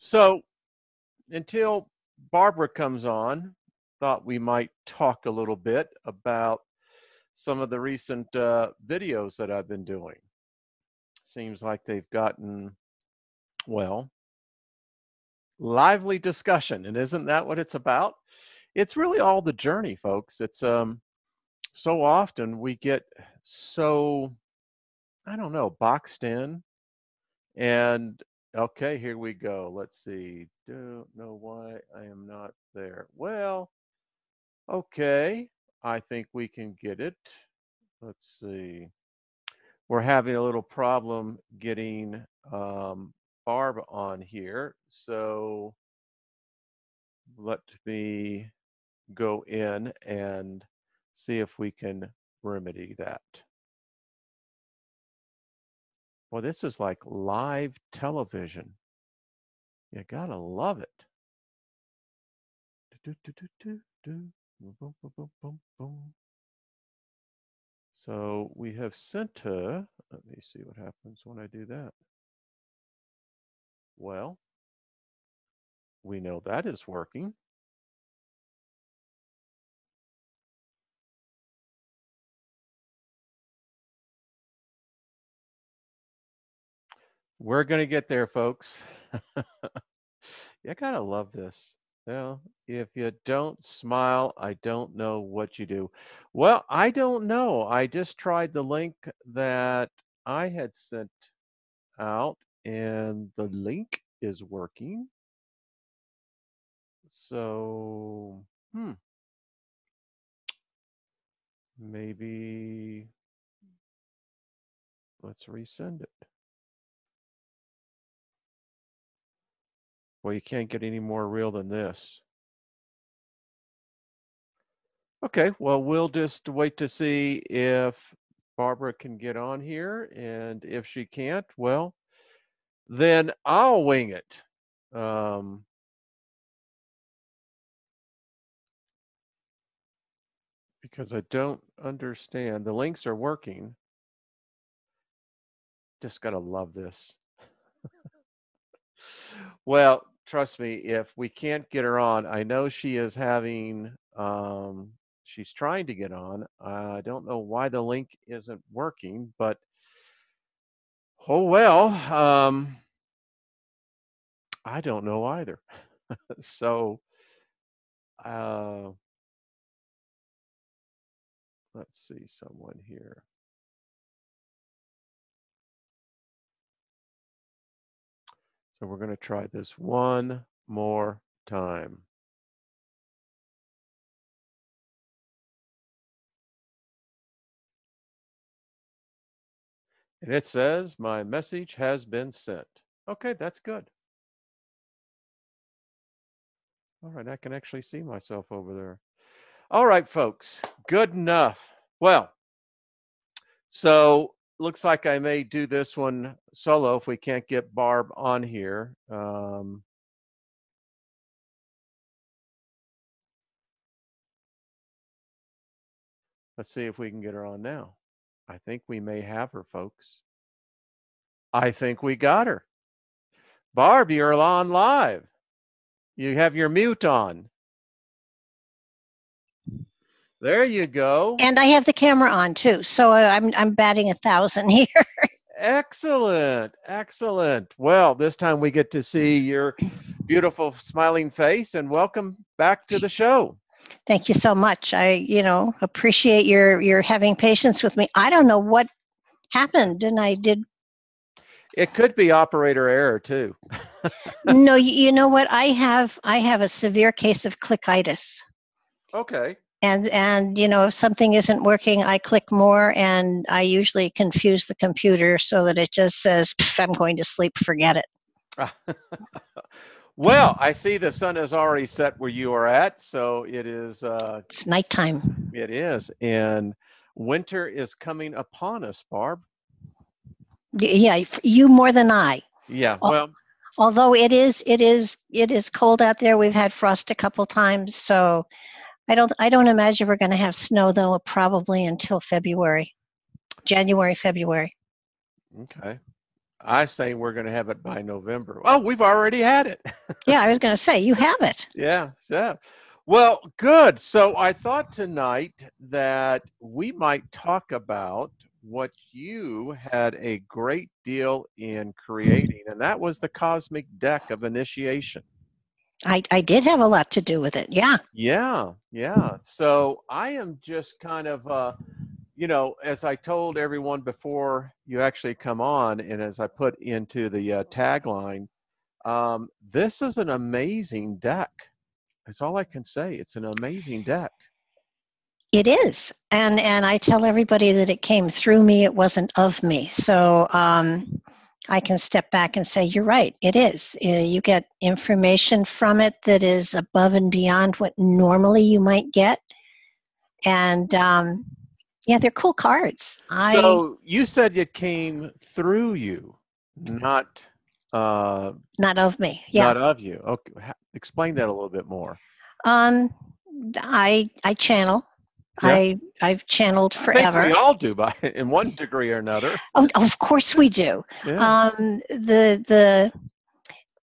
So until Barbara comes on, thought we might talk a little bit about some of the recent videos that I've been doing. Seems like they've gotten, well, lively discussion. And isn't that what it's about? It's really all the journey, folks. It's so often we get so, I don't know, boxed in. And okay, here we go. Let's see. Don't know why I am not there. Well, okay, I think we can get it. Let's see. We're having a little problem getting Barb on here. So let me go in and see if we can remedy that. Well, this is like live television. You gotta love it. So we have sent her. Let me see what happens when I do that. Well, we know that is working. We're going to get there, folks. You gotta love this. Well, if you don't smile, I don't know what you do. Well, I don't know. I just tried the link that I had sent out, and the link is working. So, maybe let's resend it. Well, you can't get any more real than this. Okay, well, we'll just wait to see if Barbara can get on here, and if she can't, well, then I'll wing it. Because I don't understand. The links are working. Just gotta love this. Well, trust me, if we can't get her on, I know she is having, she's trying to get on. I don't know why the link isn't working, but oh well. I don't know either. So, let's see someone here. So we're going to try this one more time. And it says, my message has been sent. Okay, that's good. All right, I can actually see myself over there. All right, folks, good enough. Well, so looks like I may do this one solo if we can't get Barb on here. Let's see if we can get her on now. I think we may have her, folks. I think we got her. Barb, you're on live. You have your mute on. There you go. And I have the camera on too, so I'm batting 1,000 here. Excellent, excellent. Well, this time we get to see your beautiful smiling face, and welcome back to the show. Thank you so much. I, appreciate your having patience with me. I don't know what happened, and I did. It could be operator error too. No, you know what? I have a severe case of clickitis. Okay. And if something isn't working, I click more, and I usually confuse the computer so that it just says, I'm going to sleep, forget it. Well, I see the sun is already set where you are at, so it is. It's nighttime. It is, and winter is coming upon us, Barb. Yeah, you more than I. Yeah, well. Although it is cold out there. We've had frost a couple times, so I don't imagine we're going to have snow though. Probably until January, February. Okay. I say we're going to have it by November. Oh, we've already had it. Yeah, I was going to say, you have it. Yeah, yeah. Well, good. So I thought tonight that we might talk about what you had a great deal in creating, and that was the cosmic deck of initiation. I did have a lot to do with it. Yeah. Yeah, yeah. So I am just kind of, as I told everyone before you actually come on, and as I put into the tagline, this is an amazing deck. That's all I can say. It's an amazing deck. It is, and I tell everybody that it came through me. It wasn't of me. So I can step back and say, you're right. It is. You get information from it that is above and beyond what normally you might get, and yeah, they're cool cards. So you said it came through you, not Not of me. Yeah. not of you. Okay, explain that a little bit more. Um, I channel. Yeah, I've channeled I think we forever. all do, by in one degree or another. Oh, of course we do. Yeah.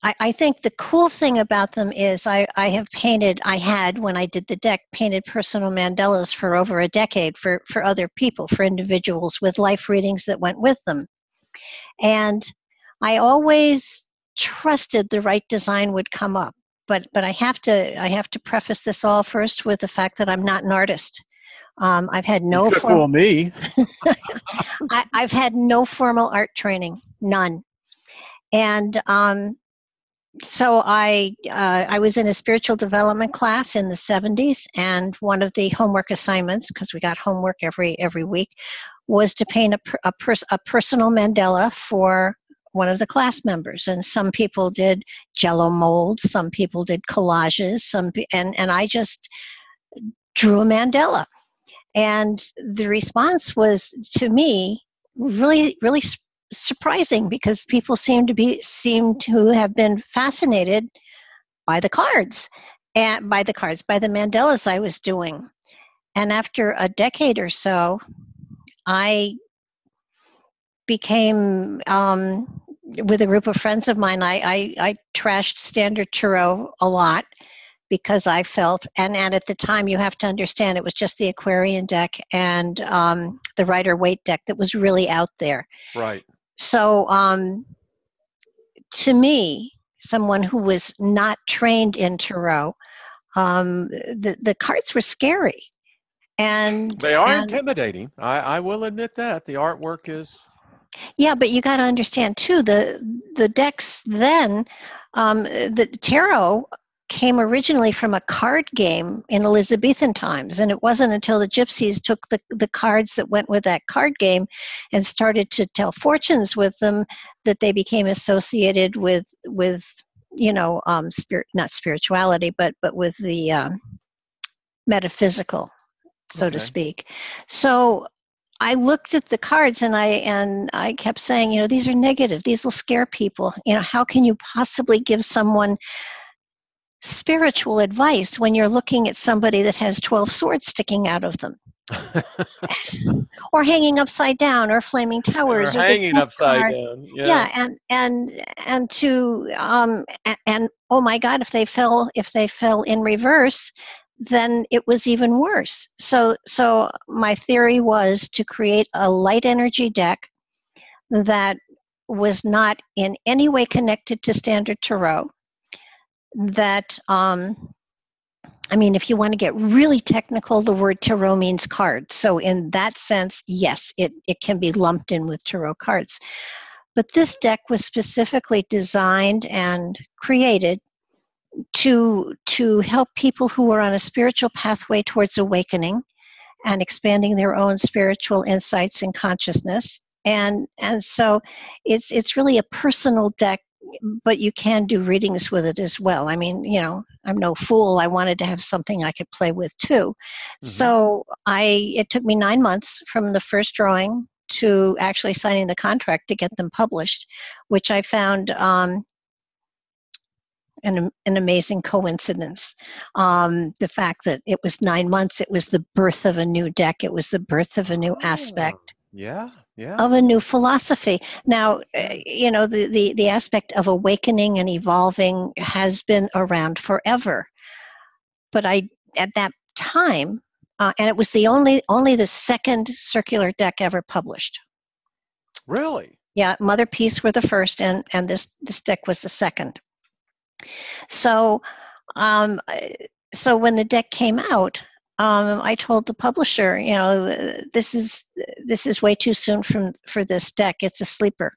I think the cool thing about them is I had, when I did the deck, painted personal mandalas for over a decade for other people, for individuals with life readings that went with them. And I always trusted the right design would come up. But I have to preface this all first with the fact that I'm not an artist. I've had You no could fool me. I've had no formal art training, none. And so I was in a spiritual development class in the 70s, and one of the homework assignments, because we got homework every week, was to paint a personal mandala for one of the class members. And some people did Jello molds, some people did collages, and I just drew a mandala. And the response was, to me, really, really surprising, because people seem to have been fascinated by the cards, by the mandalas I was doing. And after a decade or so, I became, with a group of friends of mine, I trashed standard tarot a lot, because I felt, and at the time, you have to understand, it was just the Aquarian deck and the Rider-Waite deck that was really out there. Right. So to me, someone who was not trained in tarot, the cards were scary. And They are intimidating. I will admit that. The artwork is. Yeah, but you got to understand too, the decks then, the tarot came originally from a card game in Elizabethan times, and it wasn't until the gypsies took the cards that went with that card game and started to tell fortunes with them that they became associated with not spirituality, but with the metaphysical, so to speak. So I looked at the cards and I kept saying, these are negative. These will scare people. How can you possibly give someone spiritual advice when you're looking at somebody that has 12 swords sticking out of them? Or hanging upside down, or flaming towers, or hanging upside down. Yeah, and oh my God, if they fell in reverse, then it was even worse. So my theory was to create a light energy deck that was not in any way connected to standard tarot. That if you want to get really technical, the word tarot means card. So in that sense, yes, it can be lumped in with tarot cards. But this deck was specifically designed and created to help people who are on a spiritual pathway towards awakening and expanding their own spiritual insights and consciousness. And so it's really a personal deck, but you can do readings with it as well. I'm no fool. I wanted to have something I could play with too. Mm-hmm. So it took me 9 months from the first drawing to actually signing the contract to get them published, which I found an amazing coincidence. The fact that it was 9 months, it was the birth of a new deck. It was the birth of a new aspect. Yeah. Yeah. of a new philosophy. Now, the aspect of awakening and evolving has been around forever. But at that time, and it was the only the second circular deck ever published. Really? Yeah, Mother Peace were the first, and this deck was the second. So, um, so when the deck came out, I told the publisher, this is way too soon for this deck. It's a sleeper,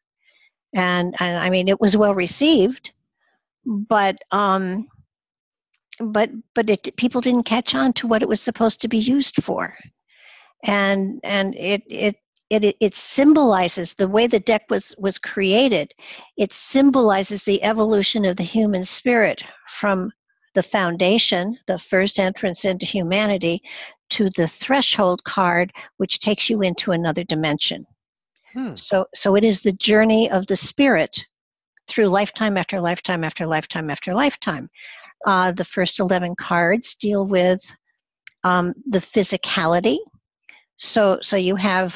and I mean, it was well received, but people didn't catch on to what it was supposed to be used for, and it symbolizes the way the deck was created. It symbolizes the evolution of the human spirit from the foundation, the first entrance into humanity, to the threshold card, which takes you into another dimension. Hmm. So it is the journey of the spirit through lifetime after lifetime after lifetime after lifetime. The first 11 cards deal with the physicality. So you have,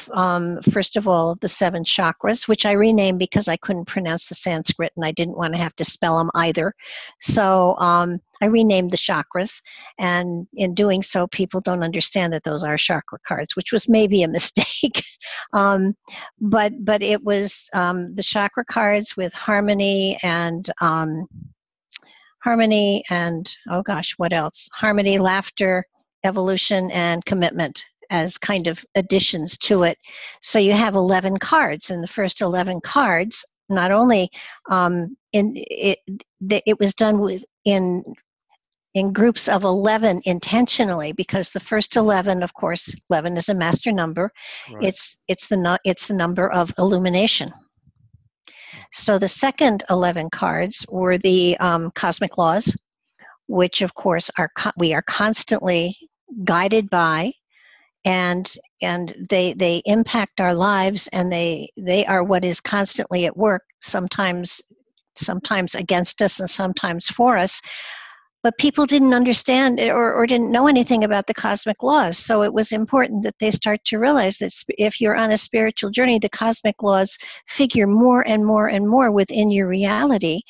first of all, the 7 chakras, which I renamed because I couldn't pronounce the Sanskrit and I didn't want to have to spell them either. So I renamed the chakras, and in doing so, people don't understand that those are chakra cards, which was maybe a mistake. But it was the chakra cards with harmony and oh gosh, what else? Harmony, laughter, evolution, and commitment as kind of additions to it. So you have 11 cards, and the first 11 cards, not only it was done in groups of 11 intentionally, because the first 11, of course, 11 is a master number. Right. It's the number of illumination. So the second 11 cards were the cosmic laws, which of course we are constantly guided by, and they impact our lives, and they are what is constantly at work, sometimes against us and sometimes for us. But people didn't understand or didn't know anything about the cosmic laws. So it was important that they start to realize that if you're on a spiritual journey, the cosmic laws figure more and more and more within your reality,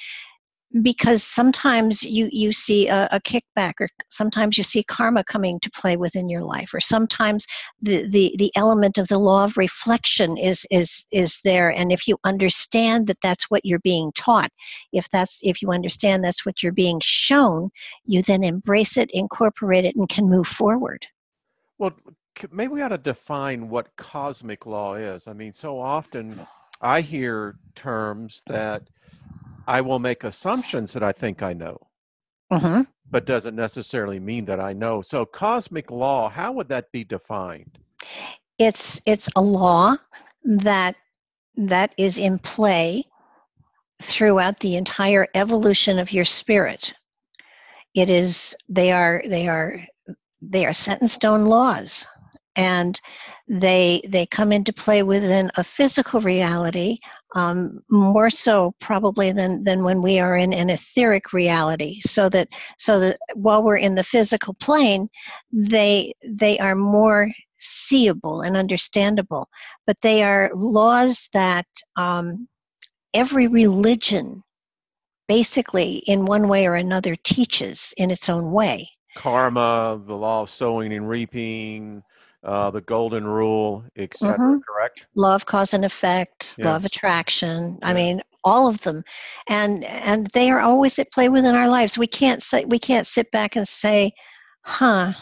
because sometimes you see a kickback, or sometimes you see karma coming to play within your life, or sometimes the element of the law of reflection is there. And if you understand that that's what you're being taught, if you understand that's what you're being shown, you then embrace it, incorporate it, and can move forward. Well, maybe we ought to define what cosmic law is. I mean, so often I hear terms that I will make assumptions that I think I know, Mm-hmm. but doesn't necessarily mean that I know. So cosmic law, how would that be defined? It's a law that is in play throughout the entire evolution of your spirit. It is they are set in stone laws, and they come into play within a physical reality, more so probably than when we are in an etheric reality. So that while we're in the physical plane, they are more seeable and understandable. But they are laws that every religion basically in one way or another teaches in its own way. Karma, the law of sowing and reaping, the golden rule, etc. Mm-hmm. Correct? Law of cause and effect, law Yeah. of attraction. I Yeah. mean, all of them, and they are always at play within our lives. We can't sit back and say, "Huh,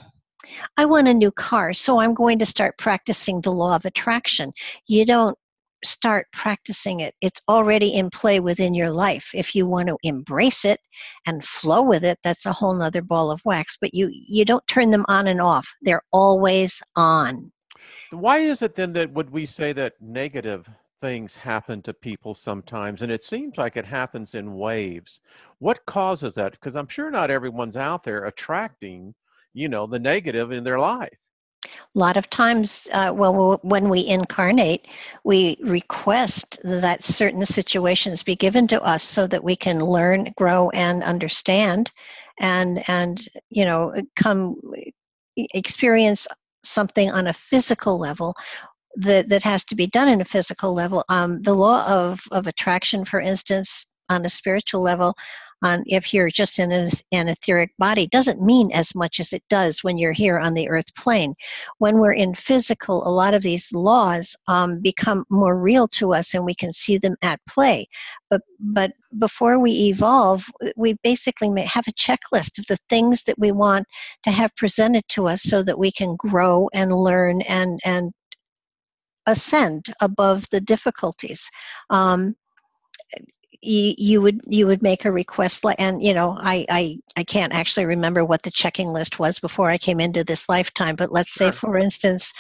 I want a new car, so I'm going to start practicing the law of attraction." You don't start practicing it. It's already in play within your life. If you want to embrace it and flow with it, that's a whole nother ball of wax. But you don't turn them on and off. They're always on. Why is it then that would we say that negative things happen to people sometimes? And it seems like it happens in waves. What causes that? Because I'm sure not everyone's out there attracting, the negative in their life. A lot of times, when we incarnate, we request that certain situations be given to us so that we can learn, grow, and understand, and come experience something on a physical level that has to be done in a physical level. The law of attraction, for instance, on a spiritual level, if you're just in an etheric body, doesn't mean as much as it does when you're here on the earth plane. When we're in physical, a lot of these laws become more real to us, and we can see them at play. But before we evolve, we basically may have a checklist of the things that we want to have presented to us so that we can grow and learn and ascend above the difficulties. You would make a request, and I can't actually remember what the checking list was before I came into this lifetime, but let's say, Sure. for instance,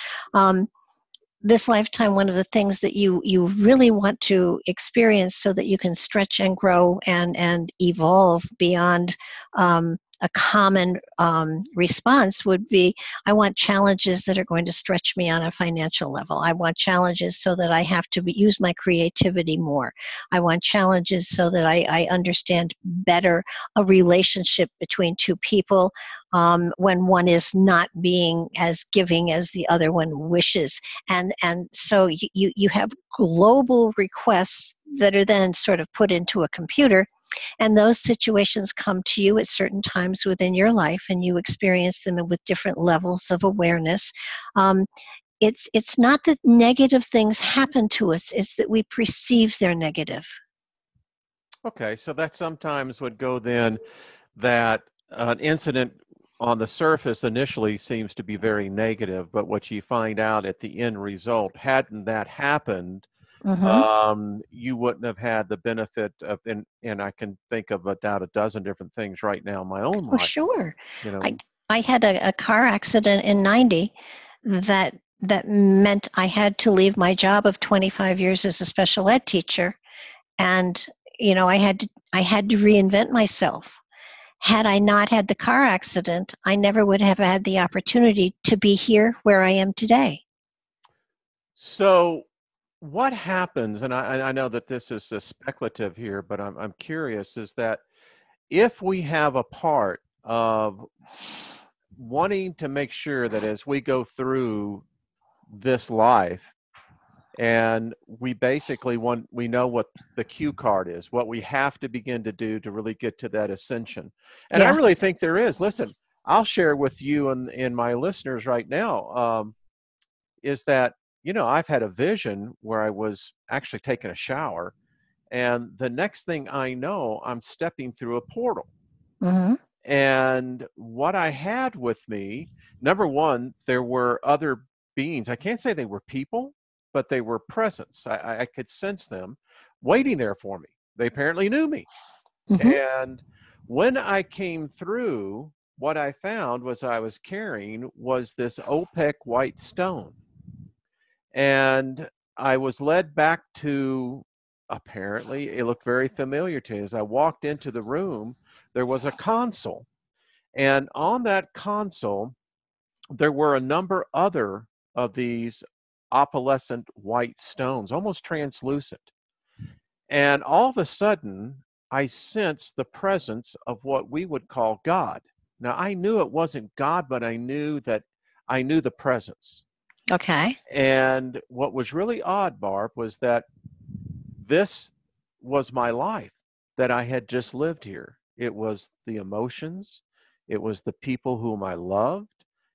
this lifetime, one of the things that you really want to experience so that you can stretch and grow and evolve beyond a common response would be, I want challenges that are going to stretch me on a financial level. I want challenges so that I have to use my creativity more. I want challenges so that I understand better a relationship between two people when one is not being as giving as the other one wishes. And so you have global requests that are then sort of put into a computer, and those situations come to you at certain times within your life, and you experience them with different levels of awareness. It's not that negative things happen to us, it's that we perceive they're negative. Okay, so that sometimes would go then that an incident on the surface initially seems to be very negative, but what you find out at the end result, hadn't that happened, Mm-hmm. you wouldn't have had the benefit of, and I can think of about a dozen different things right now in my own Oh, life, sure. you I know. I had a car accident in '90 that meant I had to leave my job of 25 years as a special ed teacher, and I had to reinvent myself. Had I not had the car accident, I never would have had the opportunity to be here where I am today. So what happens, and I know that this is speculative here, but I'm curious, is that if we have a part of wanting to make sure that as we go through this life, and we basically we know what the cue card is, what we have to begin to do to really get to that ascension. And I Yeah. really think there is. Listen, I'll share with you and my listeners right now, is that, I've had a vision where I was actually taking a shower, and the next thing I know, I'm stepping through a portal. Hmm. And what I had with me, number one, there were other beings. I can't say they were people, but they were presence. I could sense them waiting there for me. They apparently knew me. Hmm. And when I came through, what I found was I was carrying was this opaque white stone. And I was led back to, apparently, it looked very familiar to me. As I walked into the room, there was a console. And on that console, there were a number other of these opalescent white stones, almost translucent. And all of a sudden, I sensed the presence of what we would call God. Now, I knew it wasn't God, but I knew the presence. Okay. And what was really odd, Barb, was that this was my life that I had just lived here. It was the emotions, it was the people whom I loved,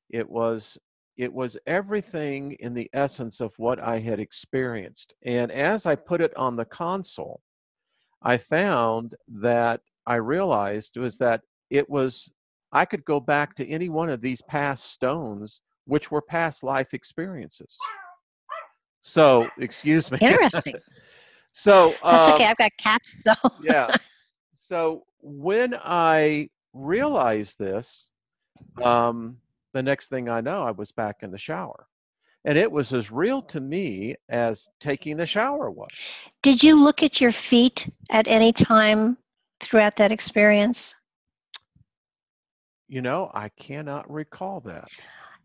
it was everything in the essence of what I had experienced. And as I put it on the console, I found that I realized was that it was I could go back to any one of these past stones, which were past life experiences. So, excuse me. Interesting. So, That's okay. I've got cats, so. yeah. So when I realized this, um, the next thing I know, I was back in the shower. And it was as real to me as taking a shower was. Did you look at your feet at any time throughout that experience? I cannot recall that.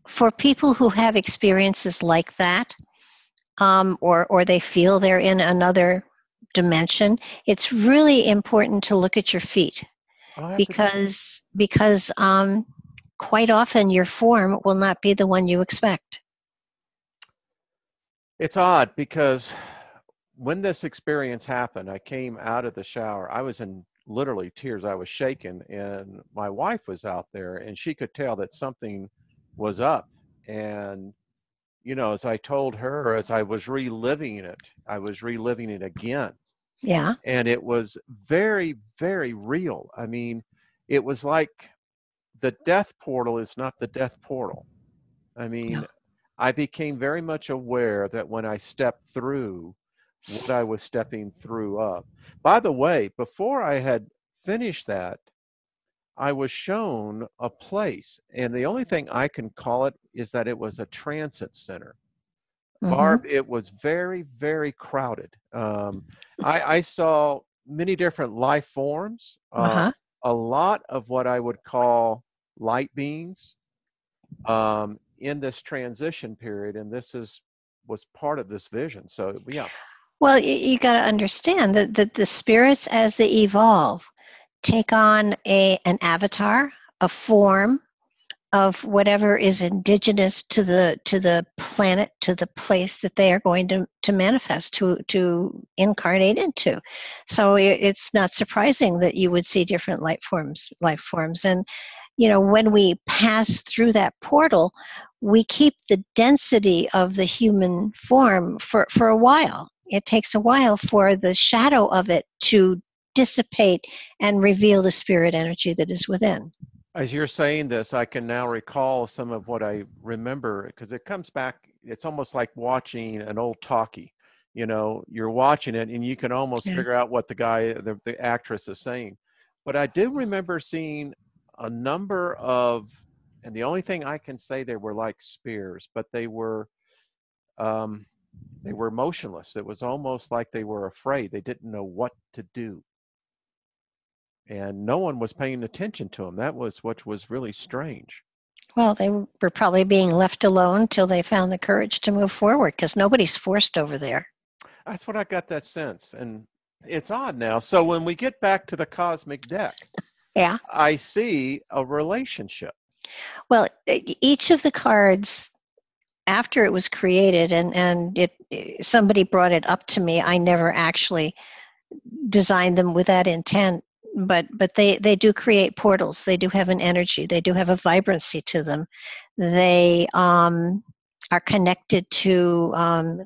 For people who have experiences like that, or they feel they're in another dimension, it's really important to look at your feet, I'll have to do that. because quite often your form will not be the one you expect. It's odd because when this experience happened, I came out of the shower. I was in literally tears. I was shaken, and my wife was out there, and she could tell that something was up. And, as I told her, as I was reliving it, I was reliving it again. Yeah. And it was very, very real. I mean, it was like the death portal is not the death portal. I Yeah. mean, I became very much aware that when I stepped through, what I was stepping through up. By the way, before I had finished that, I was shown a place, and the only thing I can call it is that it was a transit center. Mm-hmm. Barb, it was very, very crowded. I saw many different life forms, Uh-huh. a lot of what I would call light beings in this transition period, and was part of this vision. So yeah. Well, you got to understand that the spirits, as they evolve, take on an avatar, a form of whatever is indigenous to the planet, to the place that they are going to manifest, to incarnate into. So it's not surprising that you would see different life forms. And when we pass through that portal, we keep the density of the human form for a while. It takes a while for the shadow of it to dissipate and reveal the spirit energy that is within. As you're saying this, I can now recall some of what I remember because it comes back. It's almost like watching an old talkie. You're watching it and you can almost Yeah. figure out what the actress is saying. But I do remember seeing a number of, and the only thing I can say they were like spears, but um, they were motionless. It was almost like they were afraid. They didn't know what to do. And no one was paying attention to them. That was what was really strange. Well, they were probably being left alone till they found the courage to move forward because nobody's forced over there. That's what I got that sense. And it's odd now. So when we get back to the cosmic deck, Yeah. I see a relationship. Well, each of the cards, after it was created and somebody brought it up to me, I never actually designed them with that intent. But they do create portals. They do have an energy. They do have a vibrancy to them. They are connected to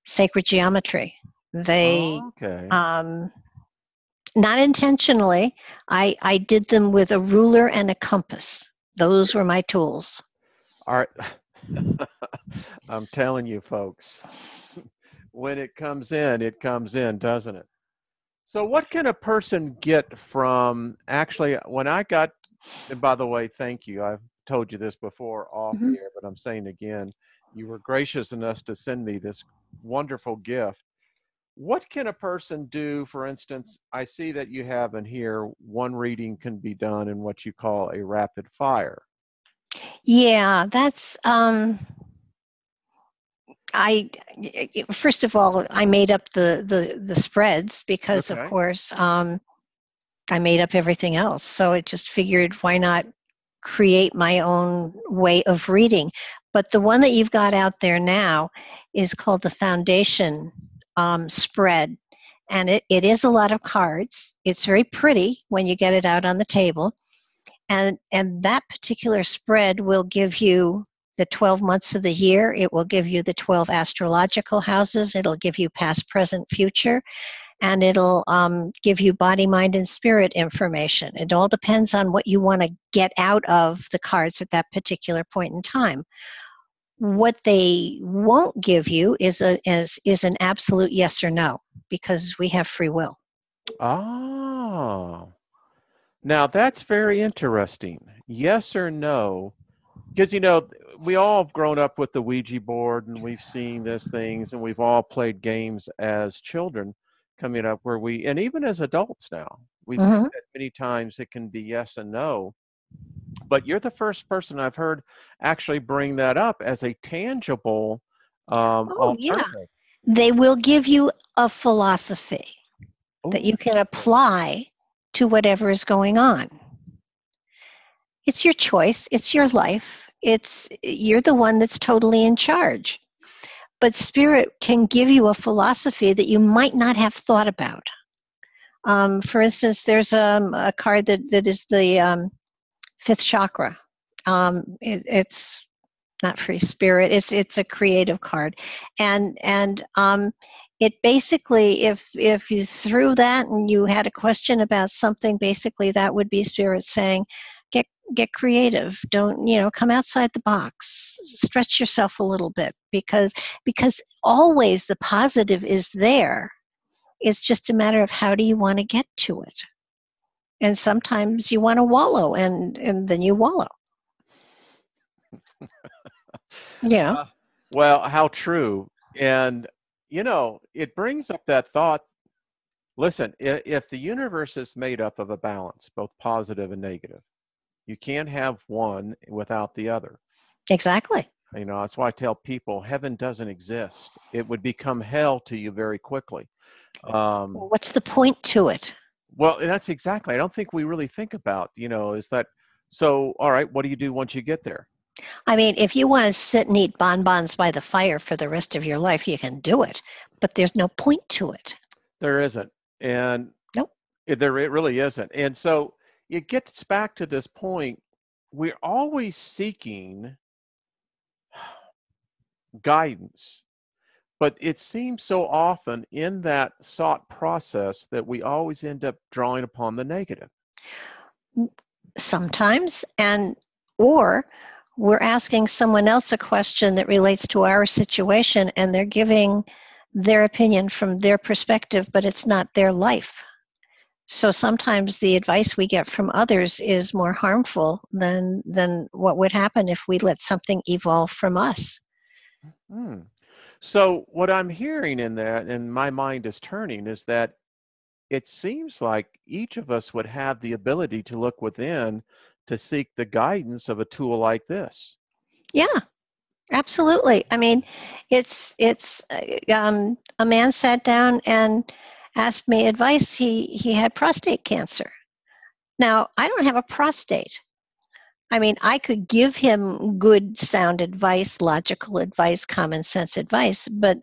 sacred geometry. They Oh, okay. um, not intentionally. I did them with a ruler and a compass. Those were my tools. All right. I'm telling you, folks, when it comes in, doesn't it? So what can a person get from actually when I got, and by the way, thank you. I've told you this before off Mhm. the air, but I'm saying again, you were gracious enough to send me this wonderful gift. What can a person do? For instance, I see that you have in here one reading can be done in what you call a rapid fire. Yeah, that's I first of all, I made up the spreads because, of Okay. course, I made up everything else. So it just figured, why not create my own way of reading? But the one that you've got out there now is called the Foundation spread, and it is a lot of cards. It's very pretty when you get it out on the table, and that particular spread will give you the 12 months of the year. It will give you the 12 astrological houses. It'll give you past, present, future, and it'll give you body, mind, and spirit information. It all depends on what you want to get out of the cards at that particular point in time. What they won't give you is an absolute yes or no, because we have free will. Ah, now that's very interesting. Yes or no? Because we all have grown up with the Ouija board and we've seen these things and we've all played games as children coming up and even as adults now, we think Mm-hmm. that many times it can be yes and no. But you're the first person I've heard actually bring that up as a tangible Oh, yeah. alternative. They will give you a philosophy that Oh, you can apply to whatever is going on. It's your choice, it's your life. You're the one that's totally in charge. but spirit can give you a philosophy that you might not have thought about. For instance, there's a card that is the fifth chakra. It's not free spirit. It's a creative card, and it basically, if you threw that and you had a question about something, basically that would be spirit saying, get creative. Don't, come outside the box. Stretch yourself a little bit, because always the positive is there. It's just a matter of how do you want to get to it. And sometimes you want to wallow, and then you wallow. Yeah. Well, how true. And, it brings up that thought. Listen, if the universe is made up of a balance, both positive and negative, you can't have one without the other. Exactly. That's why I tell people heaven doesn't exist. It would become hell to you very quickly. What's the point to it? Well, that's exactly. I don't think we really think about, is that, so, all right, what do you do once you get there? I mean, if you want to sit and eat bonbons by the fire for the rest of your life, you can do it, but there's no point to it. There isn't. And nope. It really isn't. And so it gets back to this point. We're always seeking guidance, but it seems so often in that sought process that we always end up drawing upon the negative. Sometimes, or we're asking someone else a question that relates to our situation, and they're giving their opinion from their perspective, but it's not their life. So sometimes the advice we get from others is more harmful than what would happen if we let something evolve from us. So what I'm hearing in that, and my mind is turning, is that it seems like each of us would have the ability to look within to seek the guidance of a tool like this. Yeah, absolutely. I mean, it's a man sat down and asked me advice. He had prostate cancer. Now, I don't have a prostate. I mean, I could give him good, sound advice, logical advice, common sense advice, but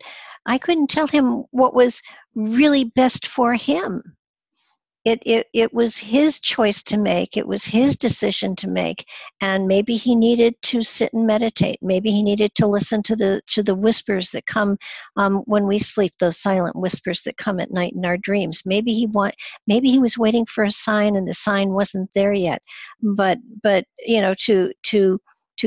I couldn't tell him what was really best for him. It was his choice to make. It was his decision to make, and maybe he needed to sit and meditate. Maybe he needed to listen to the whispers that come when we sleep. Those silent whispers that come at night in our dreams. Maybe he was waiting for a sign, and the sign wasn't there yet. But to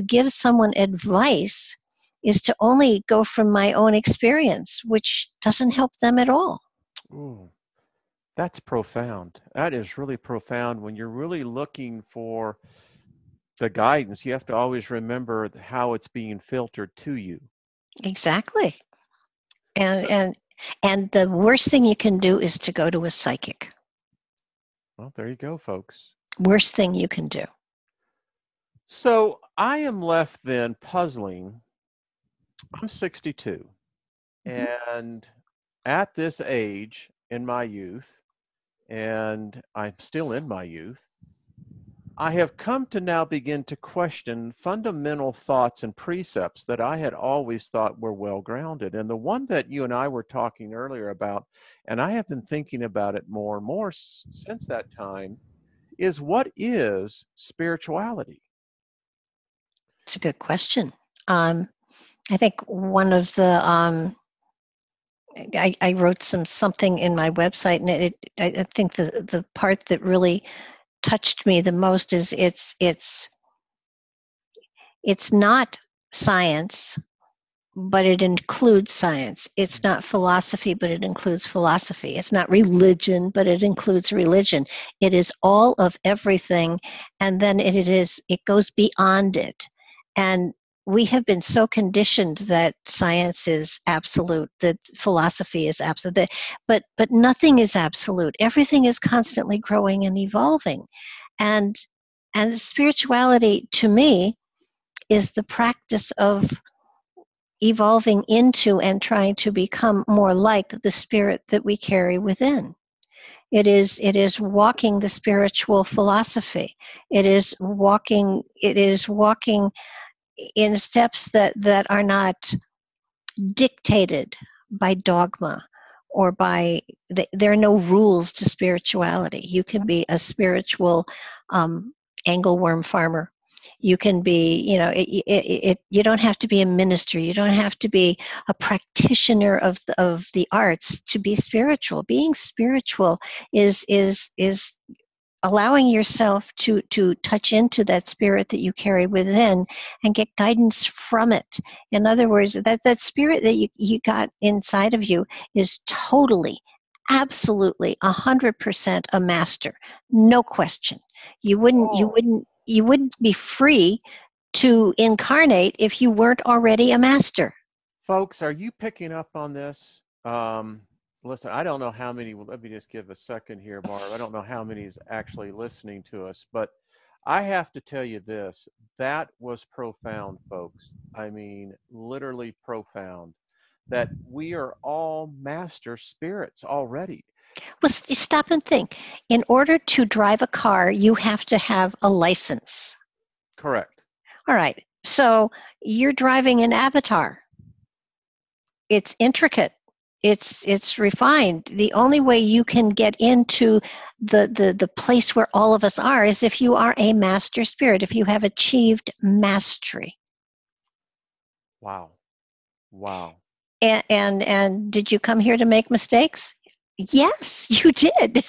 give someone advice is to only go from my own experience, which doesn't help them at all. Ooh. That's profound. That is really profound. When you're really looking for the guidance, you have to always remember how it's being filtered to you. Exactly. And the worst thing you can do is to go to a psychic. Well, there you go, folks. Worst thing you can do. So I am left then puzzling. I'm 62. And at this age in my youth, and I'm still in my youth, I have come to now begin to question fundamental thoughts and precepts that I had always thought were well grounded. And the one that you and I were talking earlier about, and I have been thinking about it more and more since that time, is what is spirituality? It's a good question. I think one of the I wrote something in my website, and I think the part that really touched me the most is it's not science, but it includes science. It's not philosophy, but it includes philosophy. It's not religion, but it includes religion. It is all of everything, and then it goes beyond it. And we have been so conditioned that science is absolute, that philosophy is absolute, but nothing is absolute. Everything is constantly growing and evolving. And spirituality, to me, is the practice of evolving into and trying to become more like the spirit that we carry within. It is walking the spiritual philosophy. It is walking in steps that are not dictated by dogma or by, there are no rules to spirituality. You can be a spiritual angleworm farmer. You can be, you don't have to be a minister. You don't have to be a practitioner of the arts to be spiritual. Being spiritual is allowing yourself to touch into that spirit that you carry within and get guidance from it. In other words, that spirit that you got inside of you is totally, absolutely, 100% a master, no question. You wouldn't you Oh, wouldn't you wouldn't be free to incarnate if you weren't already a master. folks, are you picking up on this? Listen, I don't know how many, let me just give a second here, Barb. I don't know how many is actually listening to us, but I have to tell you this. That was profound, folks. I mean, literally profound. That we are all master spirits already. Well, stop and think. In order to drive a car, you have to have a license. Correct. All right. So you're driving an avatar. It's intricate. It's refined. The only way you can get into the place where all of us are is if you are a master spirit, if you have achieved mastery. Wow. Wow. And did you come here to make mistakes? Yes, you did.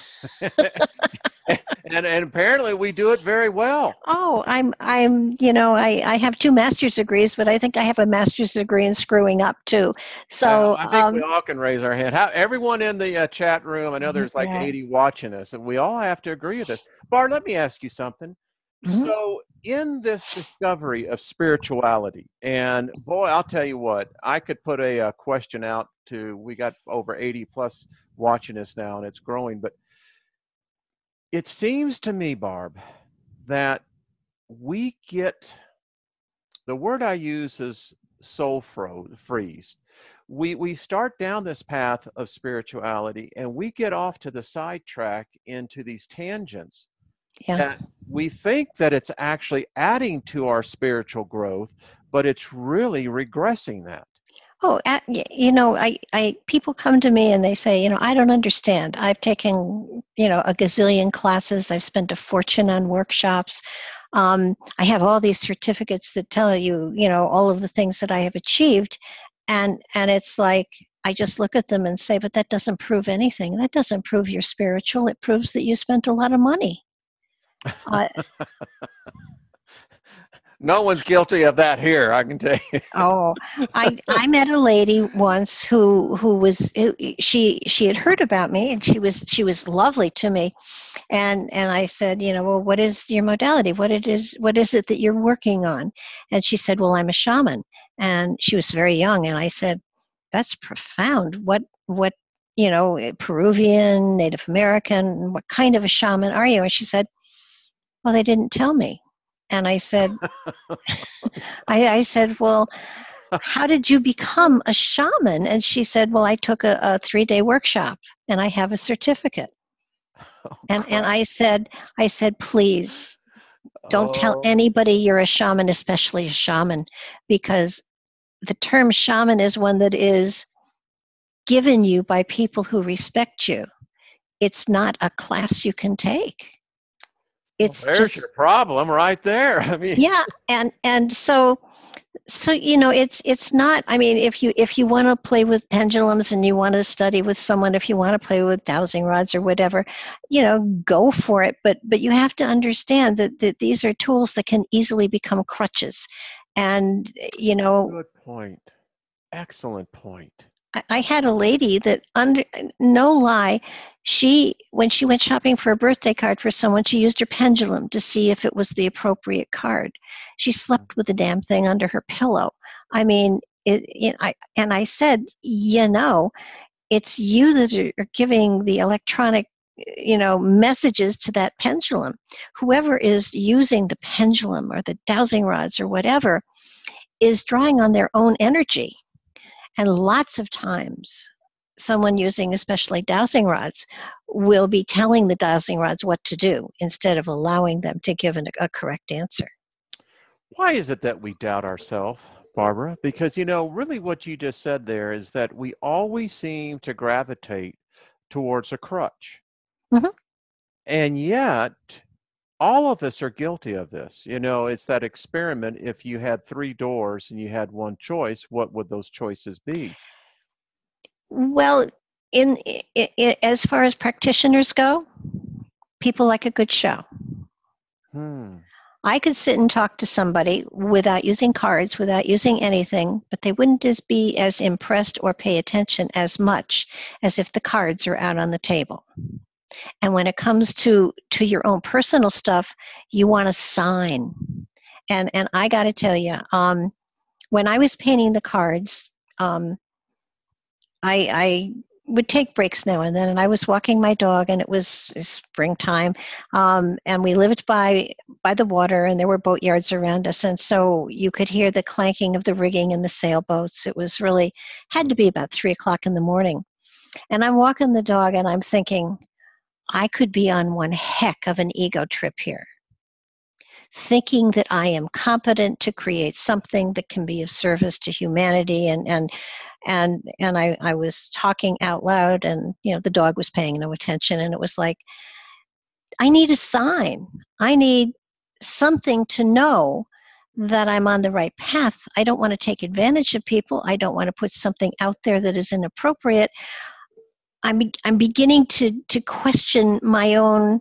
and apparently we do it very well. Oh, I have 2 master's degrees, but I think I have a master's degree in screwing up too. So, I think we all can raise our hand. How, everyone in the chat room, I know there's like yeah. 80 watching us, and we all have to agree with this. Bart, let me ask you something. Mhm. So, in this discovery of spirituality, and boy, I'll tell you what, I could put a question out to, we got over 80 plus watching us now, and it's growing, but it seems to me, Barb, that we get, the word I use is soul freeze. We start down this path of spirituality and we get off to the sidetrack into these tangents Yeah. that we think that it's actually adding to our spiritual growth, but it's really regressing that. Oh, I people come to me and they say, I don't understand. I've taken, a gazillion classes. I've spent a fortune on workshops. I have all these certificates that tell you, all of the things that I have achieved, and it's like I just look at them and say, but that doesn't prove anything. That doesn't prove you're spiritual. It proves that you spent a lot of money. Uh, No one's guilty of that here, I can tell you. Oh, I met a lady once she had heard about me, and she was lovely to me, and I said, well, what is your modality? What is it that you're working on? And she said, well, I'm a shaman, and she was very young, and I said, that's profound. What Peruvian, Native American, what kind of a shaman are you? And she said, well, they didn't tell me, and I said, well, how did you become a shaman? And she said, well, I took a 3-day workshop and I have a certificate. Oh, And crap. I said, please don't tell Oh, anybody you're a shaman, especially a shaman, because the term shaman is one that is given you by people who respect you. It's not a class you can take. well, It's there's your just, problem right there. I mean, yeah. And so it's not, I mean, if you want to play with pendulums and you want to study with someone, if you want to play with dowsing rods or whatever, go for it, but you have to understand that these are tools that can easily become crutches. And good point. Excellent point. I had a lady that, under no lie, when she went shopping for a birthday card for someone, she used her pendulum to see if it was the appropriate card. She slept with the damn thing under her pillow. I mean, I said, it's you that are giving the electronic, messages to that pendulum. Whoever is using the pendulum or the dowsing rods or whatever is drawing on their own energy. And lots of times, someone using especially dowsing rods will be telling the dowsing rods what to do instead of allowing them to give a correct answer. Why is it that we doubt ourselves? Barbara, because really what you just said there is that we always seem to gravitate towards a crutch. Hmm. And yet, all of us are guilty of this. It's that experiment. If you had three doors and you had one choice, what would those choices be? Well, as far as practitioners go, people like a good show. Hmm. I could sit and talk to somebody without using cards, without using anything, but they wouldn't just be as impressed or pay attention as much as if the cards are out on the table. And when it comes to your own personal stuff, you want a sign. And I got to tell you, when I was painting the cards, I would take breaks now and then, and I was walking my dog, and it was springtime, and we lived by the water, and there were boat yards around us, and so you could hear the clanking of the rigging in the sailboats. It was really had to be about 3 o'clock in the morning, and I'm walking the dog, and I'm thinking, I could be on one heck of an ego trip here, thinking that I am competent to create something that can be of service to humanity, and I was talking out loud, and the dog was paying no attention, and it was like, I need a sign. I need something to know that I'm on the right path. I don't want to take advantage of people. I don't want to put something out there that is inappropriate. I'm beginning to question my own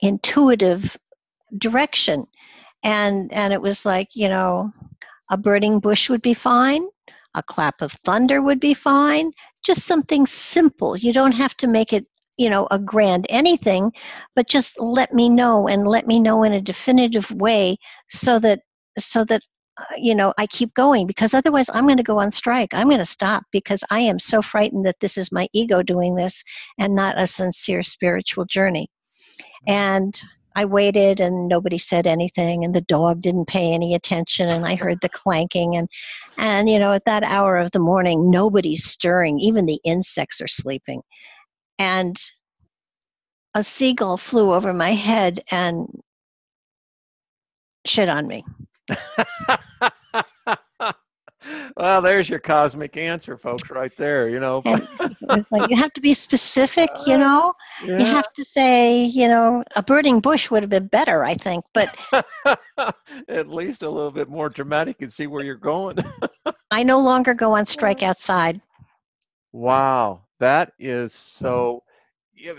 intuitive direction, and it was like, a burning bush would be fine. A clap of thunder would be fine. Just something simple. You don't have to make it, a grand anything, but just let me know, and let me know in a definitive way, so that I keep going, because otherwise I'm going to go on strike. I'm going to stop, because I am so frightened that this is my ego doing this and not a sincere spiritual journey. And I waited, and nobody said anything, and the dog didn't pay any attention, and I heard the clanking, and at that hour of the morning, nobody's stirring, even the insects are sleeping. And a seagull flew over my head and shit on me. Well, there's your cosmic answer, folks, right there. And it was like, you have to be specific, you Yeah. have to say, a burning bush would have been better, I think, but At least a little bit more dramatic and see where you're going. I no longer go on strike outside. Wow, that is so. Yeah,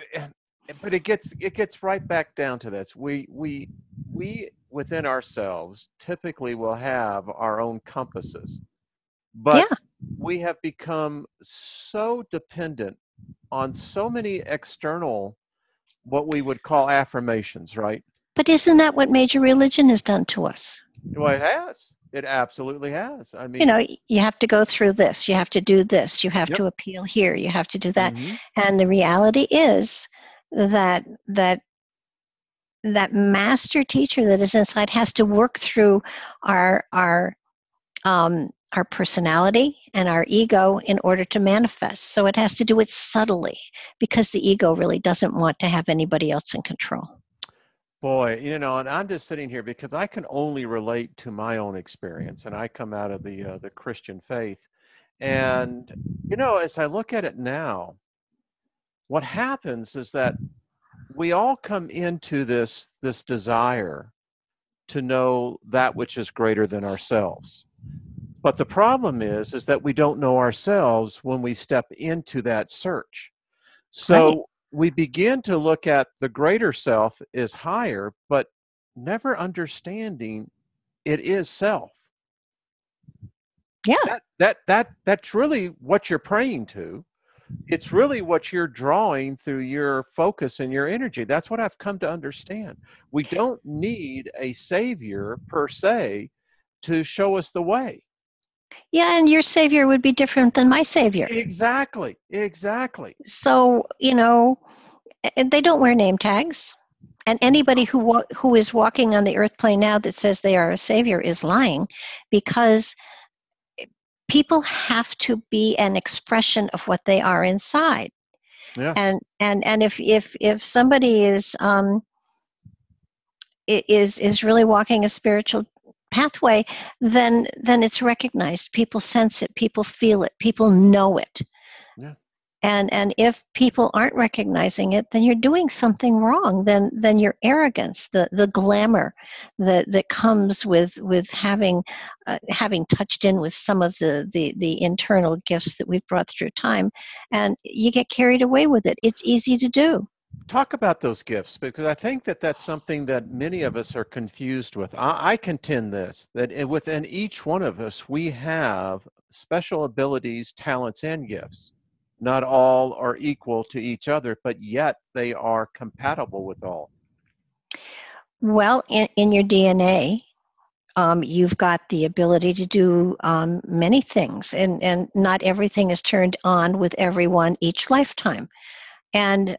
but it gets right back down to this. We within ourselves typically will have our own compasses, but Yeah. we have become so dependent on so many external, what we would call affirmations, right? But isn't that what major religion has done to us? Well, it has. It absolutely has. I You mean, know, you have to go through this, you have to do this, you have yep. to appeal here, you have to do that. Hmm. And the reality is that that master teacher that is inside has to work through our our our personality and our ego in order to manifest. So it has to do it subtly, because the ego really doesn't want to have anybody else in control. Boy, and I'm just sitting here because I can only relate to my own experience, and I come out of the Christian faith. And as I look at it now, what happens is that we all come into this desire to know that which is greater than ourselves. But the problem is that we don't know ourselves when we step into that search. Right. So we begin to look at the greater self is higher, but never understanding it is self. Yeah. That's really what you're praying to. It's really what you're drawing through your focus and your energy. That's what I've come to understand. We don't need a savior per se to show us the way. Yeah, and your savior would be different than my savior. Exactly. Exactly. So, and they don't wear name tags. And anybody who is walking on the earth plane now that says they are a savior is lying, because people have to be an expression of what they are inside. Yes. And if somebody is really walking a spiritual pathway, then it's recognized. People sense it. People feel it. People know it. Yeah. And if people aren't recognizing it, then you're doing something wrong. Then your arrogance, the glamour that comes with having touched in with some of the internal gifts that we've brought through time, and you get carried away with it. It's easy to do. Talk about those gifts, because I think that that's something that many of us are confused with. I contend this, that within each one of us, we have special abilities, talents, and gifts. Not all are equal to each other, but yet they are compatible with all. Well, in your DNA, you've got the ability to do many things, and not everything is turned on with everyone each lifetime. And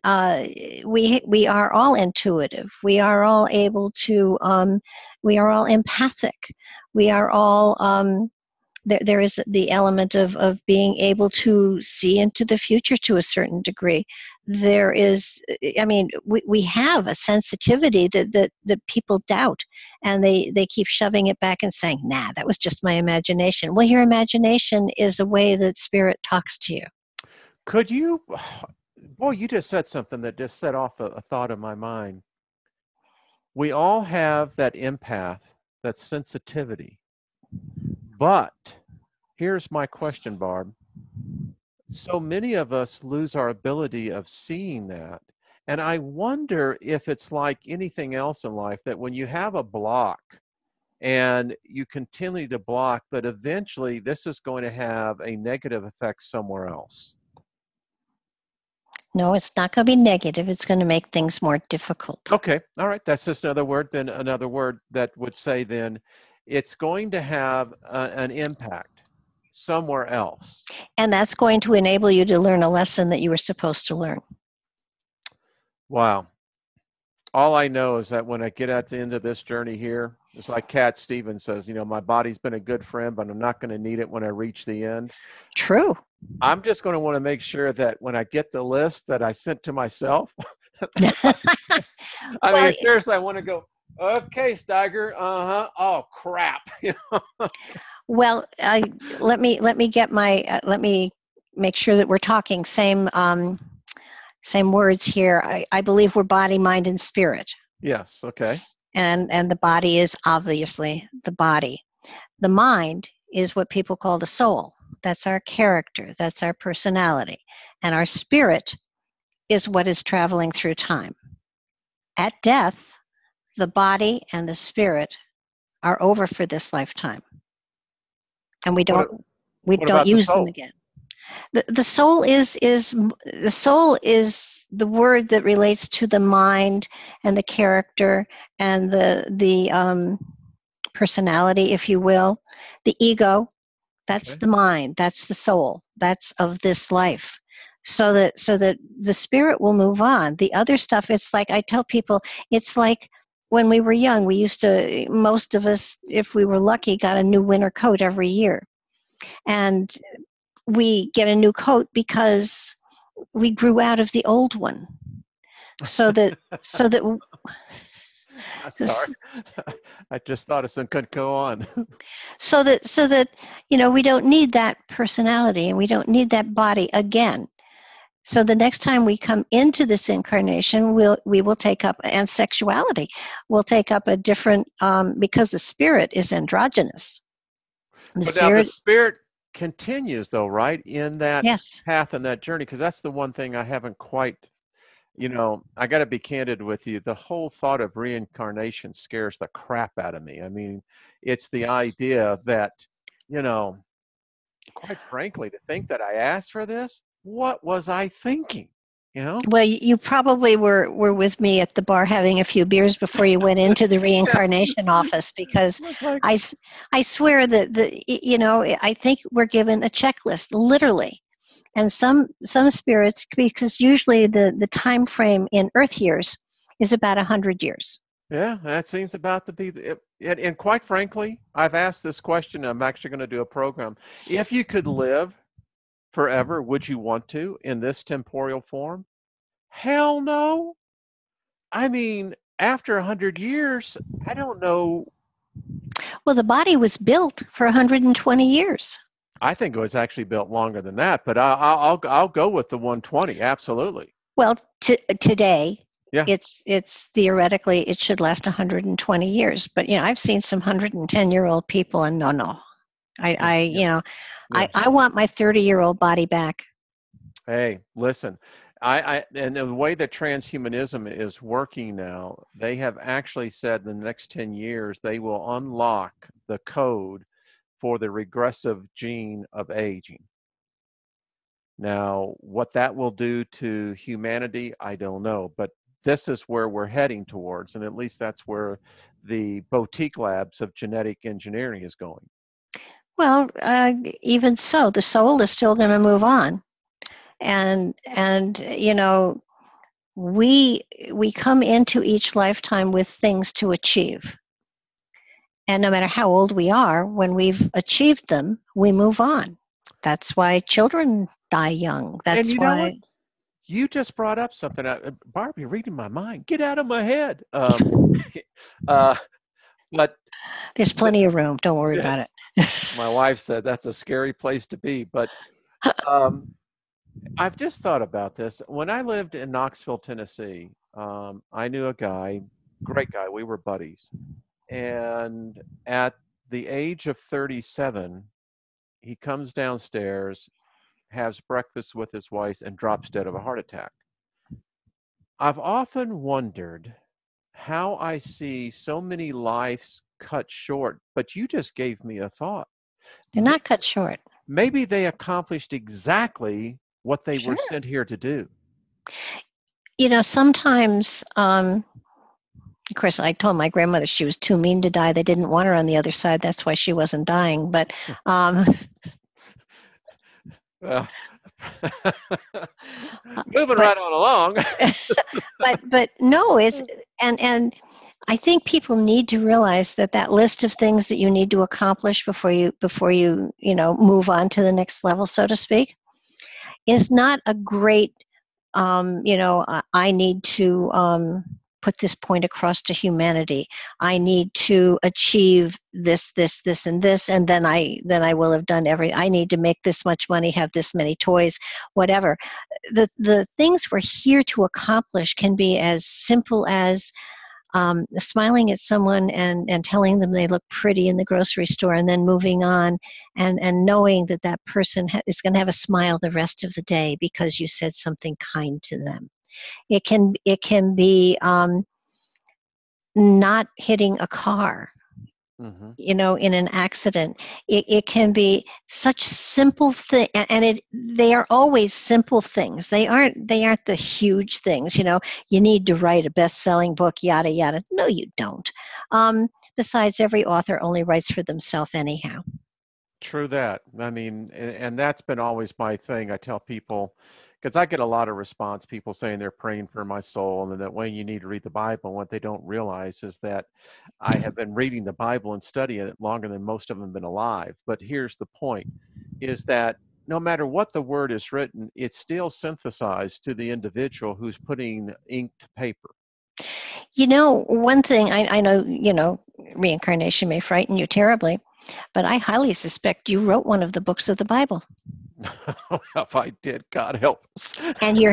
we are all intuitive. We are all able to. We are all empathic. We are all. There is the element of being able to see into the future to a certain degree. There is, I mean, we have a sensitivity that people doubt, and they keep shoving it back and saying, nah, that was just my imagination. Well, your imagination is a way that spirit talks to you. Could you, boy, you just said something that just set off a thought in my mind. We all have that empath, that sensitivity. But here's my question, Barb. So many of us lose our ability of seeing that. And I wonder if it's like anything else in life, that when you have a block and you continue to block, that eventually this is going to have a negative effect somewhere else. No, it's not going to be negative. It's going to make things more difficult. Okay. All right. That's just another word. Then another word that would say then it's going to have an impact somewhere else. And that's going to enable you to learn a lesson that you were supposed to learn. Wow. All I know is that when I get at the end of this journey here, it's like Cat Stevens says, you know, my body's been a good friend, but I'm not going to need it when I reach the end. True. I'm just going to want to make sure that when I get the list that I sent to myself, I Well, mean, seriously, I want to go, okay, Steiger, oh, crap. well, let me get my let me make sure that we're talking same words here. I believe we're body, mind, and spirit, Yes, okay. and the body is obviously the body. The mind is what people call the soul. That's our character. That's our personality, and our spirit is what is traveling through time. At death, the body and the spirit are over for this lifetime, and we What, don't we what don't about the use them soul? again. The soul is the soul is the word that relates to the mind and the character and the personality, if you will. The ego, that's Okay. the mind, that's the soul, that's of this life. So that the spirit will move on. The other stuff, it's like I tell people, it's like when we were young, we used to, most of us, if we were lucky, got a new winter coat every year. And we get a new coat because we grew out of the old one. So that Sorry. I just thought it could go on. so that we don't need that personality and we don't need that body again. So the next time we come into this incarnation, we will take up, and sexuality will take up a different, because the spirit is androgynous. The But now the spirit, spirit continues, though, right, in that yes, path and that journey, because that's the one thing I haven't quite, I got to be candid with you. The whole thought of reincarnation scares the crap out of me. I mean, it's the idea that, you know, quite frankly, to think that I asked for this, what was I thinking? You know? well, you probably were with me at the bar having a few beers before you went into the Yeah. reincarnation office, because It's like, I swear that I think we're given a checklist, literally. And some spirits, because usually the time frame in Earth years is about 100 years. yeah, that seems about to be and quite frankly, I've asked this question. I'm actually going to do a program. If you could live forever, would you want to in this temporal form? Hell no. I mean, after 100 years, I don't know. Well, the body was built for 120 years. I think it was actually built longer than that, but I'll go with the 120. Absolutely. Well, today, Yeah. it's theoretically it should last 120 years. But I've seen some 110-year-old people, and no, Yeah. I Yeah. you know, Yeah. I want my 30-year-old body back. Hey, listen, and the way that transhumanism is working now, they have actually said in the next 10 years they will unlock the code for the regressive gene of aging. Now, what that will do to humanity, I don't know, but this is where we're heading towards, and at least that's where the boutique labs of genetic engineering is going. Well, even so, the soul is still going to move on, and we come into each lifetime with things to achieve. And no matter how old we are, when we've achieved them, we move on. That's why children die young. And That's you know what? why You just brought up something. Barb, you're reading my mind. Get out of my head. Uh, but there's the, plenty of room. Don't worry about it. my wife said that's a scary place to be. But um, I've just thought about this. When I lived in Knoxville, Tennessee, I knew a guy, great guy. We were buddies. And at the age of 37, he comes downstairs, has breakfast with his wife, and drops dead of a heart attack. I've often wondered how I see so many lives cut short, but you just gave me a thought. They're not cut short. Maybe they accomplished exactly what they were Sure. sent here to do. Sometimes, of course, I told my grandmother she was too mean to die. They didn't want her on the other side. That's why she wasn't dying. But Uh, moving but right on along. but no, it's and I think people need to realize that list of things that you need to accomplish before you move on to the next level, so to speak, is not a great I need to put this point across to humanity. I need to achieve this, and this, and then I will have done I need to make this much money, have this many toys, whatever. The things we're here to accomplish can be as simple as smiling at someone and telling them they look pretty in the grocery store, and then moving on and knowing that person is going to have a smile the rest of the day because you said something kind to them. It can be not hitting a car, Hmm. in an accident. It can be such simple thing, and they are always simple things. They aren't the huge things. You need to write a best-selling book, yada yada. No, you don't. Besides, every author only writes for themselves anyhow. True that. I mean, and that's been always my thing. I tell people, because I get a lot of response, people saying they're praying for my soul and that way you need to read the Bible. And what they don't realize is that I have been reading the Bible and studying it longer than most of them have been alive. But here's the point, is that no matter what the word is written, it's still synthesized to the individual who's putting ink to paper. One thing I know, reincarnation may frighten you terribly, but I highly suspect you wrote one of the books of the Bible. If I did, God help us. And you're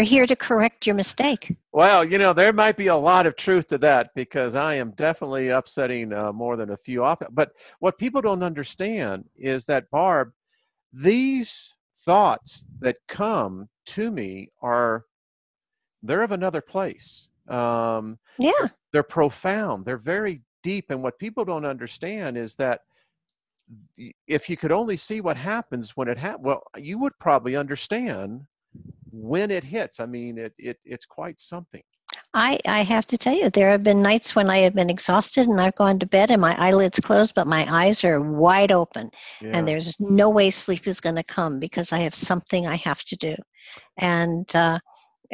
here to correct your mistake. Well, there might be a lot of truth to that because I am definitely upsetting more than a few off. But what people don't understand is that, Barb, these thoughts that come to me they're of another place. Yeah. They're profound. They're very deep. And what people don't understand is that if you could only see what happens when it happens, well, you would probably understand when it hits. I mean, it's quite something. I have to tell you, there have been nights when I have been exhausted and I've gone to bed and my eyelids closed, but my eyes are wide open. And Yeah. there's no way sleep is going to come because I have something I have to do. And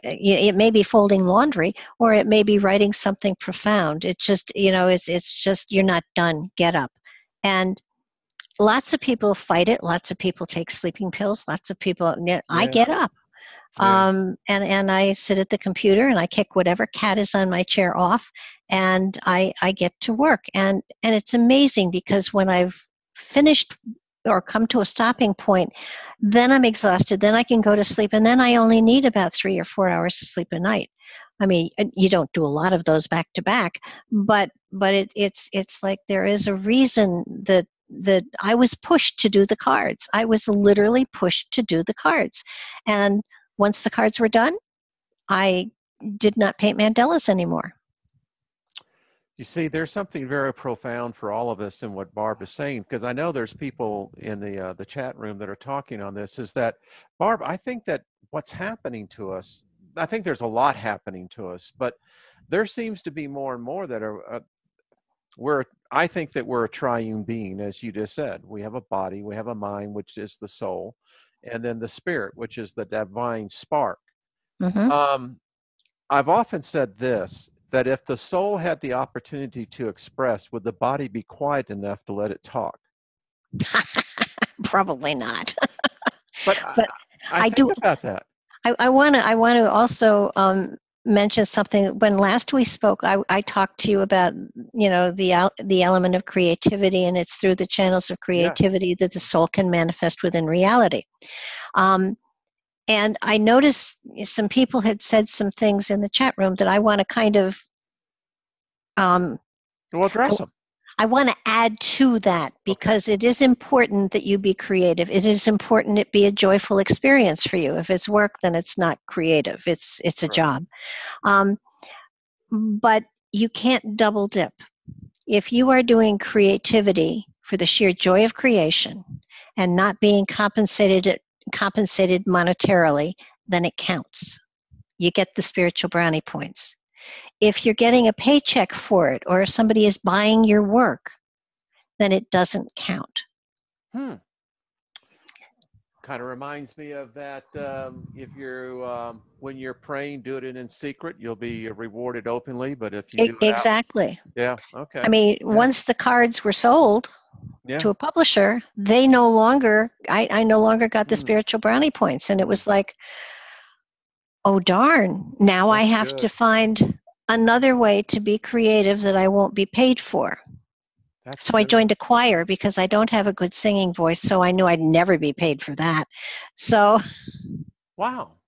it may be folding laundry or it may be writing something profound. It just, it's just, you're not done. Get up. And lots of people fight it. Lots of people take sleeping pills. Lots of people, I Yeah. get up. Yeah. And I sit at the computer and I kick whatever cat is on my chair off, and I get to work. And it's amazing because when I've finished or come to a stopping point, then I'm exhausted. Then I can go to sleep, and then I only need about 3 or 4 hours to sleep a night. I mean, you don't do a lot of those back to back, but it's like there is a reason that I was pushed to do the cards. I was literally pushed to do the cards, and once the cards were done, I did not paint mandalas anymore. You see, there's something very profound for all of us in what Barb is saying, because I know there's people in the chat room that are talking on this. Is that, Barb? I think that what's happening to us. I think there's a lot happening to us, but there seems to be more and more that are. We're. I think that we're a triune being, as you just said. We have a body, we have a mind, which is the soul, and then the spirit, which is the divine spark. Mm-hmm. Um, I've often said this, that if the soul had the opportunity to express, would the body be quiet enough to let it talk? Probably not. But But I I think do. about that. I want to also mention something. When last we spoke, I talked to you about the element of creativity, and it's through the channels of Yes. creativity that the soul can manifest within reality. Um, and I noticed some people had said some things in the chat room that I want to kind of um, Well, I, address them. I want to add to that, Okay. because it is important that you be creative. It is important it be a joyful experience for you. If it's work, then it's not creative. It's a Right. job. Um, but you can't double dip. If you are doing creativity for the sheer joy of creation and not being compensated monetarily, then it counts. You get the spiritual brownie points. If you're getting a paycheck for it, or if somebody is buying your work, then it doesn't count. Hmm. Kind of reminds me of that. If you're when you're praying, do it in secret. You'll be rewarded openly. But if you do it out, Exactly. yeah. I Okay. mean, Yeah. once the cards were sold Yeah. to a publisher, I no longer got the Hmm. spiritual brownie points. And it Hmm. was like, oh, darn, now I That's have to good. find another way to be creative that I won't be paid for. That's So I good. joined a choir because I don't have a good singing voice, so I knew I'd never be paid for that. So Wow.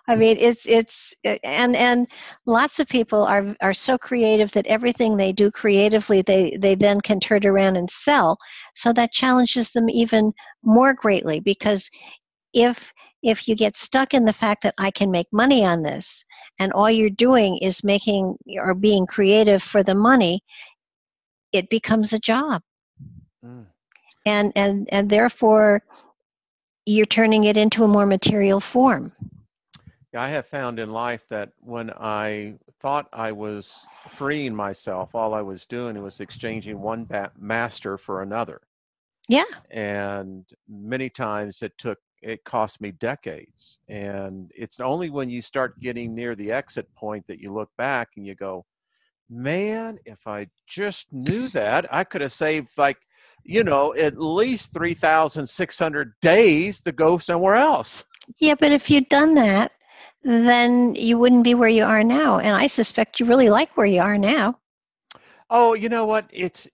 I mean, it's and lots of people are so creative that everything they do creatively, they then can turn around and sell. So that challenges them even more greatly, because if if you get stuck in the fact that I can make money on this, and all you're doing is making or being creative for the money, it becomes a job, Mm. and therefore you're turning it into a more material form. Yeah, I have found in life that when I thought I was freeing myself, all I was doing was exchanging one master for another. Yeah. And many times it cost me decades. And it's only when you start getting near the exit point that you look back and you go, man, if I just knew that, I could have saved at least 3,600 days to go somewhere else. Yeah, but if you'd done that, then you wouldn't be where you are now. And I suspect you really like where you are now. Oh, you know what? It's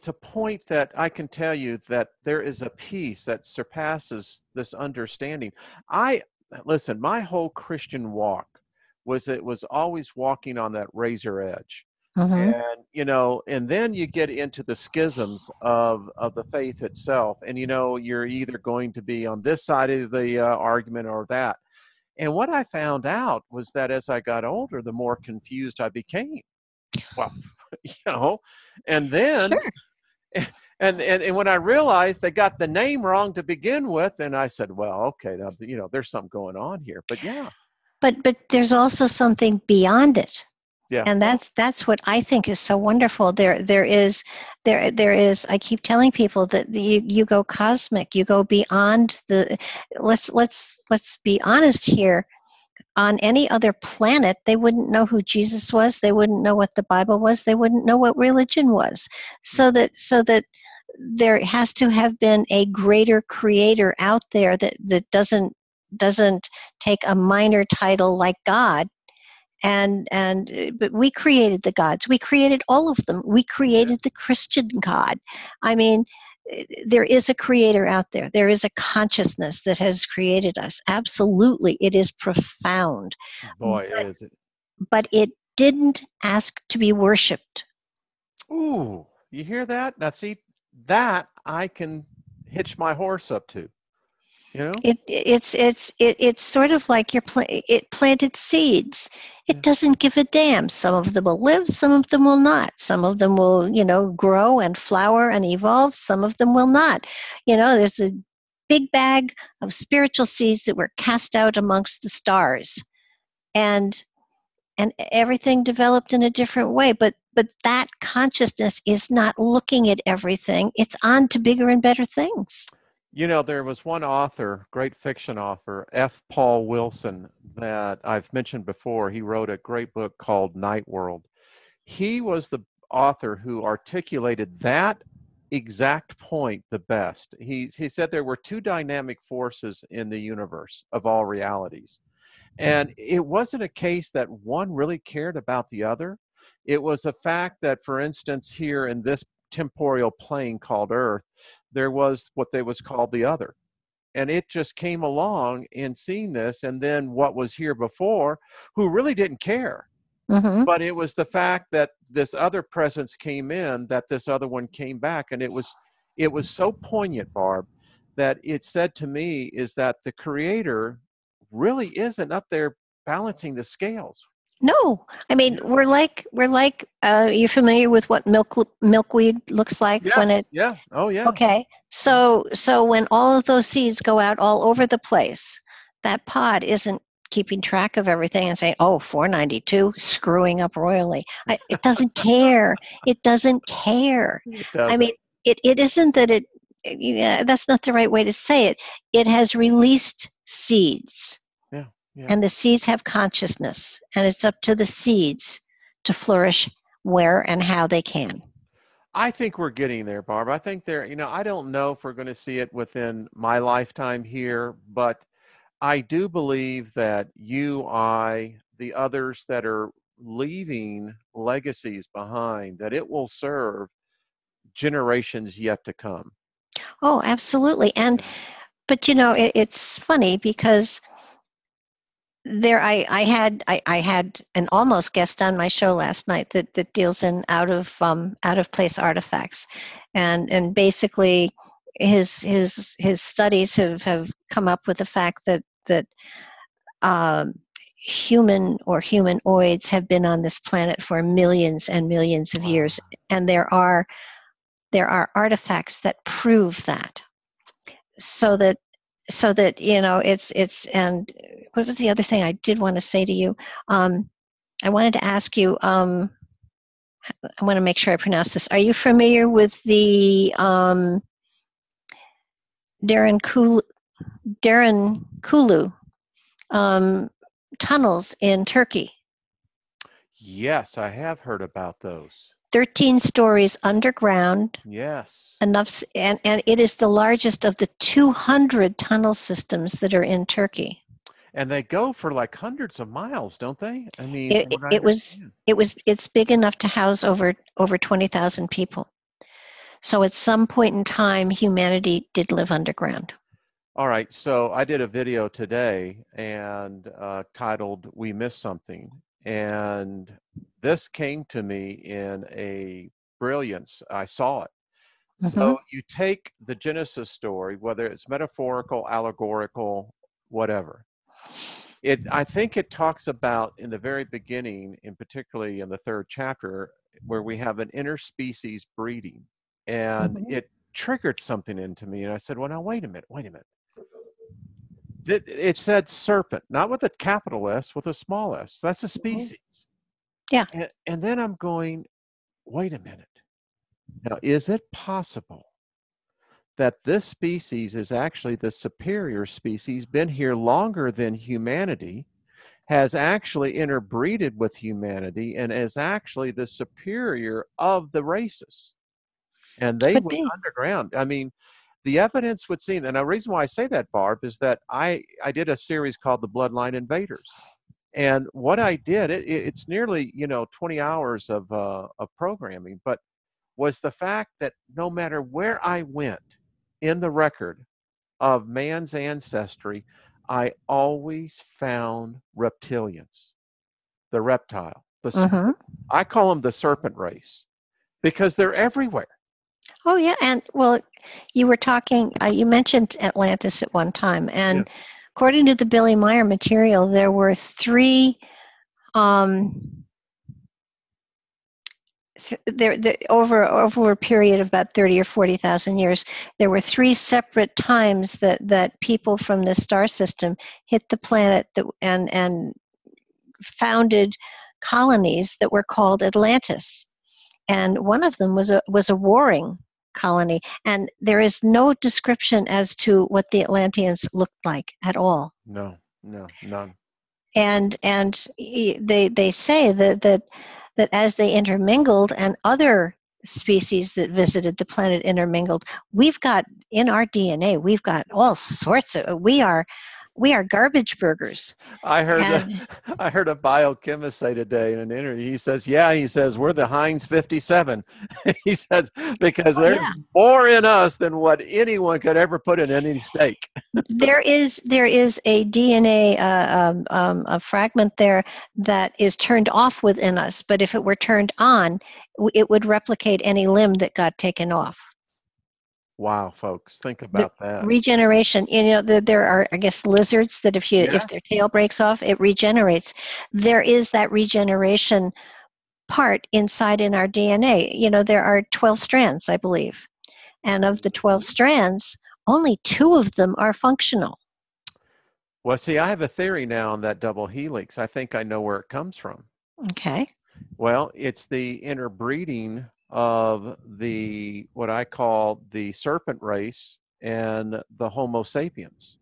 a point that I can tell you that there is a peace that surpasses this understanding. I Listen, my whole Christian walk was always walking on that razor edge. Mm-hmm. And and then you get into the schisms of the faith itself, and you're either going to be on this side of the argument or that. And what I found out was that as I got older, the more confused I became. Well, you know, and then Sure. and when I realized they got the name wrong to begin with, and I said, well, okay, now, there's something going on here. But yeah, But there's also something beyond it. yeah, And that's what I think is so wonderful. There is I keep telling people that you go cosmic, you go beyond the let's be honest here. On any other planet, they wouldn't know who Jesus was, they wouldn't know what the Bible was, they wouldn't know what religion was. So mhm, that there has to have been a greater creator out there that doesn't doesn't take a minor title like God. But we created the gods. We created all of them. We Yeah. created the Christian God. I mean, there is a creator out there. There is a consciousness that has created us. Absolutely, it is profound. Boy, is it. But it didn't ask to be worshipped. Ooh, you hear that? Now, see, that I can hitch my horse up to, you know? It's sort of like it planted seeds. It Yeah. doesn't give a damn. Some of them will live, some of them will not. Some of them will, grow and flower and evolve. Some of them will not. There's a big bag of spiritual seeds that were cast out amongst the stars, and everything developed in a different way. But that consciousness is not looking at everything. It's on to bigger and better things. You know, there was one author, great fiction author, F. Paul Wilson, that I've mentioned before. He wrote a great book called Night World. He was the author who articulated that exact point the best. He said there were two dynamic forces in the universe of all realities. And it wasn't a case that one really cared about the other. It was a fact that, for instance, here in this temporal plane called Earth, there was what they was called the other. And it just came along and seen this, and then what was here before, who really didn't care. Mm-hmm. But it was the fact that this other presence came in, that this other one came back. And it was so poignant, Barb, that it said to me is that the creator really isn't up there balancing the scales. No, I mean Yeah. we're like. You're familiar with what milkweed looks like when Yes. it? Yeah. Oh, yeah. Okay, so when all of those seeds go out all over the place, that pod isn't keeping track of everything and saying, "Oh, 492, screwing up royally." It doesn't care. It doesn't care. It I doesn't. mean, it isn't that it. Yeah, that's not the right way to say it. It has released seeds, Yeah. Yeah. and the seeds have consciousness, and it's up to the seeds to flourish where and how they can. I think we're getting there, Barb. I think I don't know if we're going to see it within my lifetime here, but I do believe that you, I, the others that are leaving legacies behind, that it will serve generations yet to come. Oh, absolutely. And Yeah. but it's funny because I had an almost guest on my show last night that deals in out of place artifacts, and basically his studies have come up with the fact that um, human or humanoids have been on this planet for millions and millions of Wow. years, and there are artifacts that prove that. So that it's and what was the other thing I did want to say to you? I wanted to ask you. I want to make sure I pronounce this. Are you familiar with the Darren Kulu, Darren Kulu um, tunnels in Turkey? Yes, I have heard about those. 13 stories underground, Yes. enough, and it is the largest of the 200 tunnel systems that are in Turkey. And they go for like hundreds of miles, don't they? I mean, It, from what I it was understand. it's big enough to house over 20,000 people. So at some point in time, humanity did live underground. All right, so I did a video today and titled "We Missed Something," and this came to me in a brilliance. I saw it. Mm-hmm. So you take the Genesis story, whether it's metaphorical, allegorical, whatever. I think it talks about in the very beginning, and particularly in the third chapter, where we have an interspecies breeding, and Mm-hmm. it triggered something into me, and I said, "Well, now wait a minute. It said serpent, not with a capital S, with a small s. That's a Mm-hmm. species." Yeah. And then I'm going, wait a minute. Now, is it possible that this species is actually the superior species, been here longer than humanity, has actually interbreeded with humanity, and is actually the superior of the races? And they Could went be. underground. I mean, the evidence would seem, and the reason why I say that, Barb, is that I did a series called The Bloodline Invaders. And what I did, it's nearly, 20 hours of programming, but was the fact that no matter where I went in the record of man's ancestry, I always found reptilians, the reptile, the Mm-hmm. serpent. I call them the serpent race because they're everywhere. Oh, yeah. And well, you were talking, you mentioned Atlantis at one time. And Yes. according to the Billy Meyer material, there were three, um, over a period of about 30 or 40,000 years, there were three separate times that people from this star system hit the planet and founded colonies that were called Atlantis. And one of them was a warring colony, and there is no description as to what the Atlanteans looked like at all. No, no, none. And they say that as they intermingled and other species that visited the planet intermingled, we've got in our DNA, we've got all sorts of, we are garbage burgers. I heard And I heard a biochemist say today in an interview. He says, "Yeah," he says, "we're the Heinz 57." He says because oh there's yeah, more in us than what anyone could ever put in any steak. there is a DNA a fragment there that is turned off within us, but if it were turned on, it would replicate any limb that got taken off. Wow, folks, think The about that. regeneration, there are, I guess, lizards that if Yes. their tail breaks off, it regenerates. There is that regeneration part inside in our DNA. There are 12 strands, I believe, and of the 12 strands, only two of them are functional. Well, see, I have a theory now on that double helix. I think I know where it comes from. Okay. Well, it's the interbreeding of what I call the serpent race and the Homo sapiens.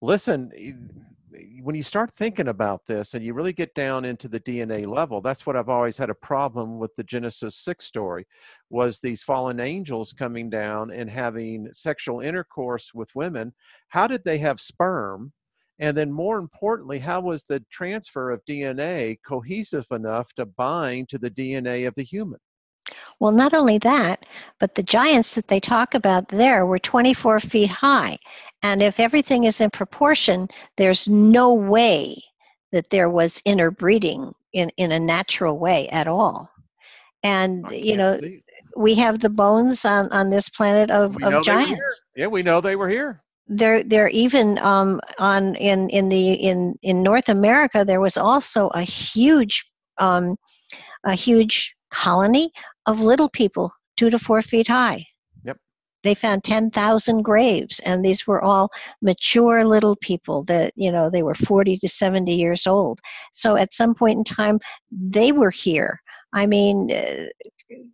Listen, when you start thinking about this and you really get down into the DNA level, that's what I've always had a problem with the Genesis 6 story, was these fallen angels coming down and having sexual intercourse with women. How did they have sperm? And then more importantly, how was the transfer of DNA cohesive enough to bind to the DNA of the human? Well, not only that, but the giants that they talk about there were 24 feet high. And if everything is in proportion, there's no way that there was interbreeding in a natural way at all. And, I can't see. we have the bones on this planet We of know they were here. giants. Yeah, we know they were here. They're even on in North America. There was also um, a huge colony of little people, 2 to 4 feet high. Yep. They found 10,000 graves, and these were all mature little people that, they were 40 to 70 years old. So at some point in time, they were here. I mean,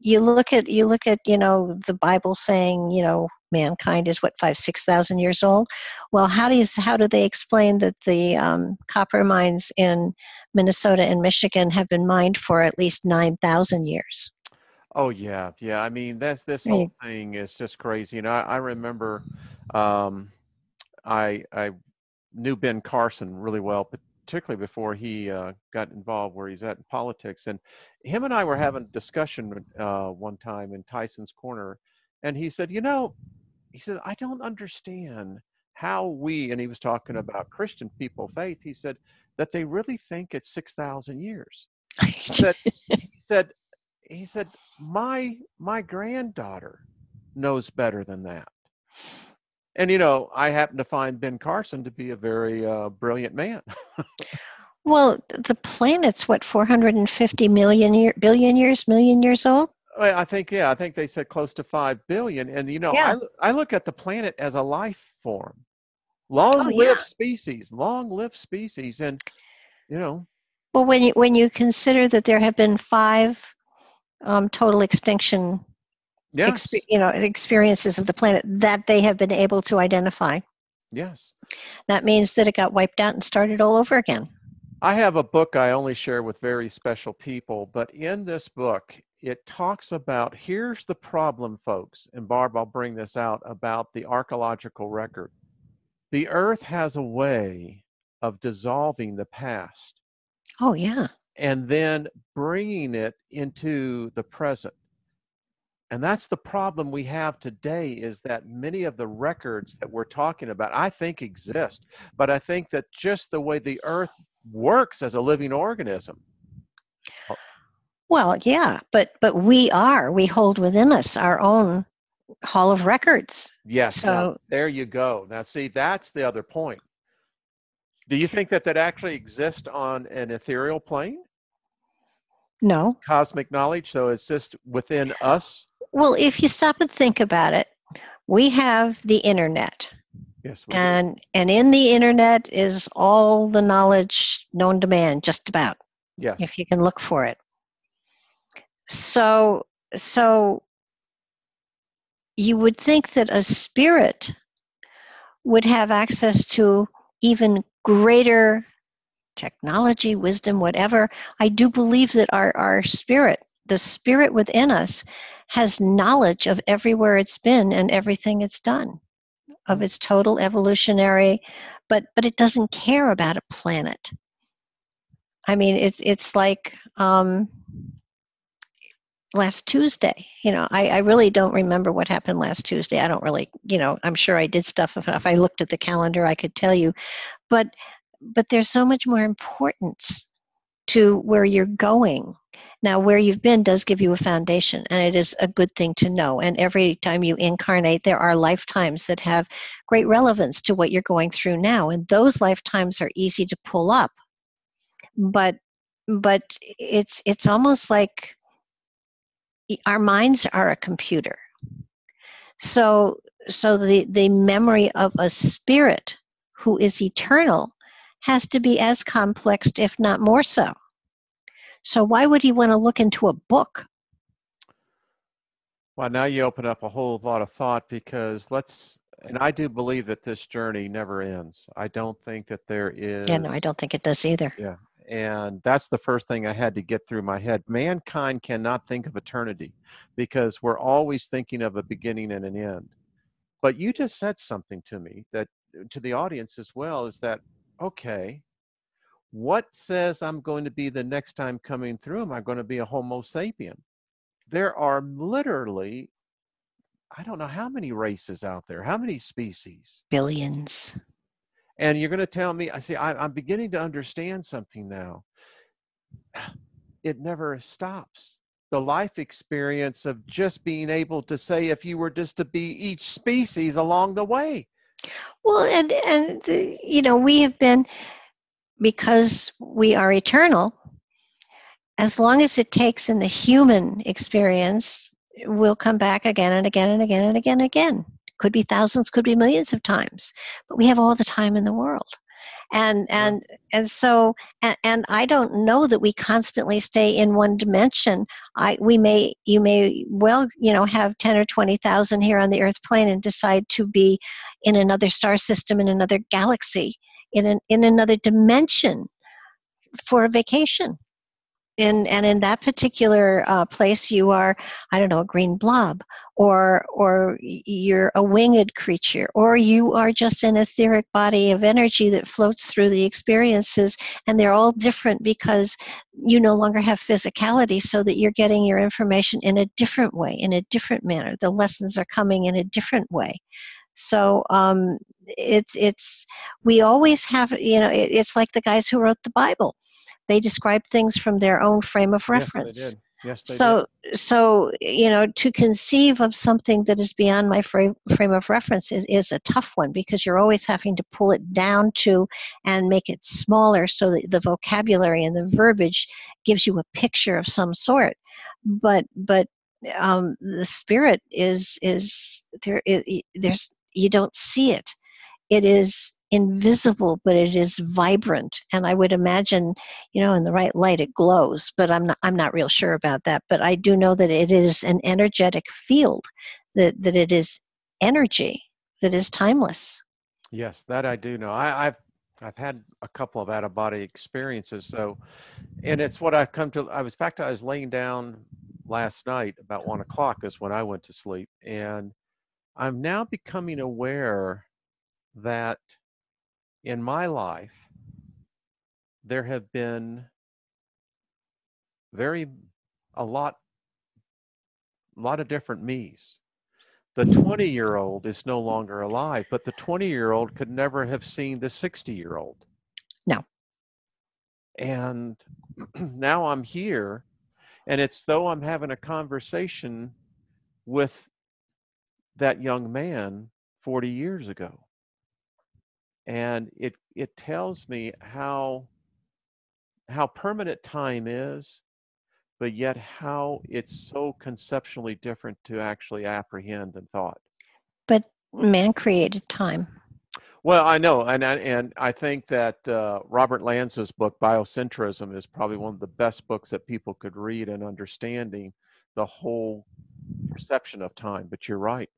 you look at the Bible saying, mankind is what, 5,000 to 6,000 years old. Well, how do they explain that the copper mines in Minnesota and Michigan have been mined for at least 9,000 years? Oh yeah, yeah. I mean, this whole Right. thing is just crazy. I remember, um, I knew Ben Carson really well, particularly before he got involved where he's at in politics. And him and I were having a discussion one time in Tyson's Corner, and he said, he said, I don't understand how and he was talking about Christian people, faith. He said that they really think it's 6,000 years. He said, he said, he said, my granddaughter knows better than that. And I happen to find Ben Carson to be a very brilliant man. Well, the planet's what, 450 million years old? Well, I think they said close to 5 billion. And Yeah. I look at the planet as a life form, Oh, yeah. long lived species, and you know, Well, when you consider that there have been five total extinction yes, experiences of the planet that they have been able to identify, yes. that means that it got wiped out and started all over again. I have a book I only share with very special people, but in this book, it talks about, here's the problem, folks, and Barb, I'll bring this out about the archaeological record. The earth has a way of dissolving the past Oh, yeah. and then bringing it into the present. And that's the problem we have today, is that many of the records that we're talking about, I think exist, but I think that just the way the earth works as a living organism. Well, yeah, but we hold within us our own hall of records. Yes, now So there you go. Now see, that's the other point. Do you think that that actually exists on an ethereal plane? It's no. cosmic knowledge, so it's just within us? Well, if you stop and think about it, we have the internet. Yes, we do. And in the internet is all the knowledge known to man, just about, Yes. if you can look for it. So you would think that a spirit would have access to even greater technology, wisdom, whatever. I do believe that our spirit, the spirit within us, has knowledge of everywhere it's been and everything it's done, of its total evolutionary, but it doesn't care about a planet. I mean, it's like last Tuesday. I really don't remember what happened last Tuesday. I don't really, I'm sure I did stuff. If I looked at the calendar, I could tell you. But there's so much more importance to where you're going. Now, where you've been does give you a foundation, and it is a good thing to know. And every time you incarnate, there are lifetimes that have great relevance to what you're going through now. And those lifetimes are easy to pull up. But it's almost like our minds are a computer. So the memory of a spirit who is eternal has to be as complex, if not more so. So why would he want to look into a book? Well, now you open up a whole lot of thought, because and I do believe that this journey never ends. I don't think that there Yeah, no, is, I don't think it does either. yeah. And that's the first thing I had to get through my head. Mankind cannot think of eternity because we're always thinking of a beginning and an end. But you just said something to me, that to the audience as well, is that, okay, what says I'm going to be the next time coming through? Am I going to be a Homo sapien? There are literally, I don't know how many races out there, how many species. Billions. And you're going to tell me, I see, I'm beginning to understand something now. It never stops. The life experience of just being able to say, if you were just to be each species along the way. Well, we have been, because we are eternal, as long as it takes in the human experience, we'll come back again and again and again and again and again. Could be thousands, could be millions of times, but we have all the time in the world. And Yeah. and I don't know that we constantly stay in one dimension. You may well, have 10 or 20,000 here on the Earth plane and decide to be in another star system, in another galaxy, in another dimension for a vacation. And in that particular place, you are, I don't know, a green blob, or you're a winged creature, or you are just an etheric body of energy that floats through the experiences, and they're all different because you no longer have physicality, so that you're getting your information in a different way, in a different manner. The lessons are coming in a different way. So it's we always have, it's like the guys who wrote the Bible. They describe things from their own frame of Yes, they reference. did. Yes, they did. So to conceive of something that is beyond my frame of reference is a tough one, because you're always having to pull it down to and make it smaller, so that the vocabulary and the verbiage gives you a picture of some sort. But the spirit is there. There's, you don't see it. It is invisible, but it is vibrant. And I would imagine, in the right light, it glows. But I'm not real sure about that. But I do know that it is an energetic field, that it is energy that is timeless. Yes, that I do know. I've had a couple of out of body experiences. So, and it's what I've come to. In fact, I was laying down last night about 1 o'clock is when I went to sleep. And I'm now becoming aware that in my life, there have been very, a lot of different me's. The 20-year-old is no longer alive, but the 20-year-old could never have seen the 60-year-old. No. And now I'm here, and it's though I'm having a conversation with that young man 40 years ago. And it tells me how permanent time is, but yet how it's so conceptually different to actually apprehend and thought. But man created time. Well, I know, and I think that Robert Lanza's book Biocentrism is probably one of the best books that people could read in understanding the whole perception of time. But you're right.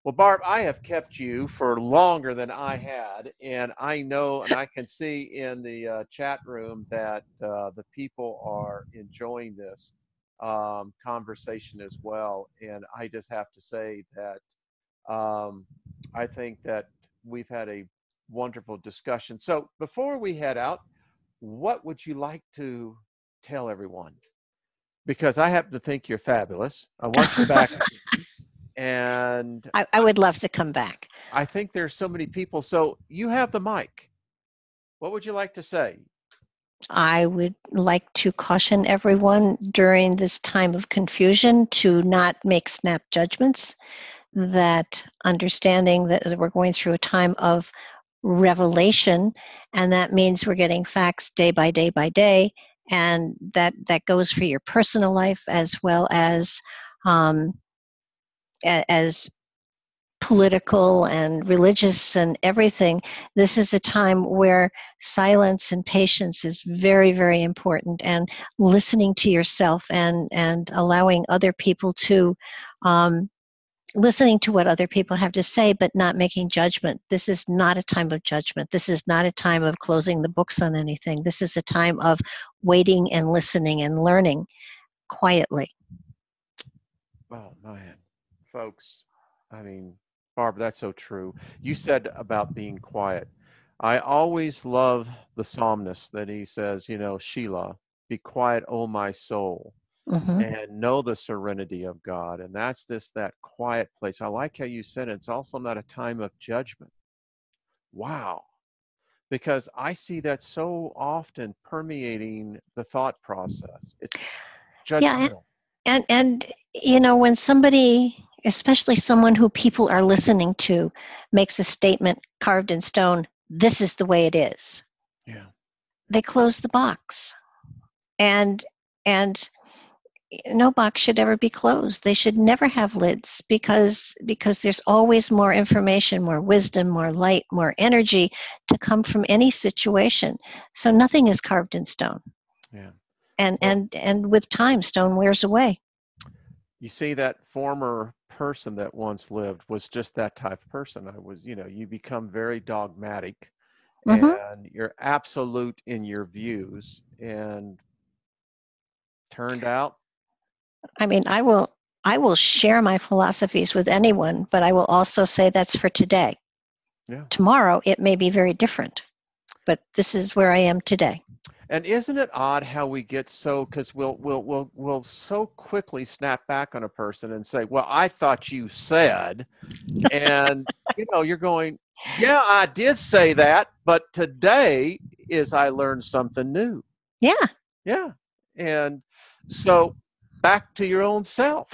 Well, Barb, I have kept you for longer than I had, and I know, and I can see in the chat room that the people are enjoying this conversation as well. And I just have to say that I think that we've had a wonderful discussion. So before we head out, what would you like to tell everyone? Because I happen to think you're fabulous. I want you back. And I would love to come back. I think there's so many people. So you have the mic. What would you like to say? I would like to caution everyone during this time of confusion to not make snap judgments, that understanding that we're going through a time of revelation, and that means we're getting facts day by day by day, and that goes for your personal life as well as political and religious and everything. This is a time where silence and patience is very, very important, and listening to yourself and allowing other people to listening to what other people have to say, but not making judgment. This is not a time of judgment. This is not a time of closing the books on anything. This is a time of waiting and listening and learning quietly. Oh, man, folks, I mean, Barbara, that's so true. You said about being quiet. I always love the psalmist that he says, you know, Sheila, be quiet, O my soul, Mm-hmm. and know the serenity of God. And that's that quiet place. I like how you said it's also not a time of judgment. Wow. Because I see that so often permeating the thought process. It's Yeah, judgmental. and you know, when somebody, especially someone who people are listening to, makes a statement carved in stone, this is the way it is, Yeah. they close the box. And no box should ever be closed. They should never have lids, because there's always more information, more wisdom, more light, more energy to come from any situation. So nothing is carved in stone. Yeah. And Well, with time, stone wears away. you see, that former person that once lived was just that type of person. You become very dogmatic Mm-hmm. and you're absolute in your views. And turned out, I mean, I will share my philosophies with anyone, but I will also say that's for today. yeah. Tomorrow it may be very different, but this is where I am today. And isn't it odd how we get so, because we'll so quickly snap back on a person and say, well, I thought you said, and you're going, yeah, I did say that, but today is I learned something new. Yeah, Yeah. And so back to your own self.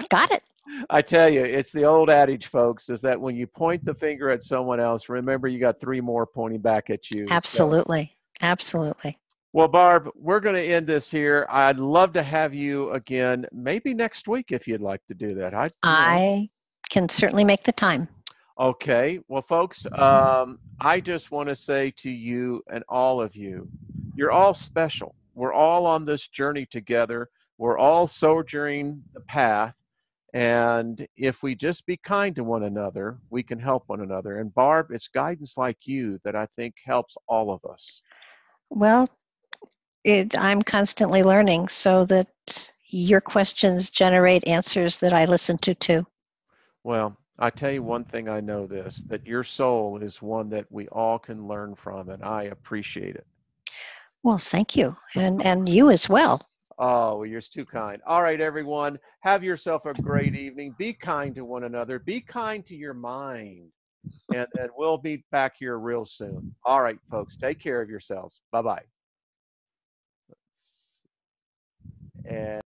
got it. I tell you, it's the old adage, folks, is that when you point the finger at someone else, remember you got three more pointing back at you. So, Absolutely. Absolutely. well, Barb, we're going to end this here. I'd love to have you again, maybe next week if you'd like to do that. I can certainly make the time. Okay. Well, folks, I just want to say to you and all of you, you're all special. We're all on this journey together. We're all sojourning the path. And if we just be kind to one another, we can help one another. And Barb, it's guidance like you that I think helps all of us. Well, I'm constantly learning so that your questions generate answers that I listen to too. Well, I tell you one thing, I know this, that your soul is one that we all can learn from, and I appreciate it. Well, thank you. And you as well. Oh, well, you're too kind. All right, everyone, have yourself a great evening. Be kind to one another. Be kind to your mind. And we'll be back here real soon. All right, folks, take care of yourselves. Bye-bye. And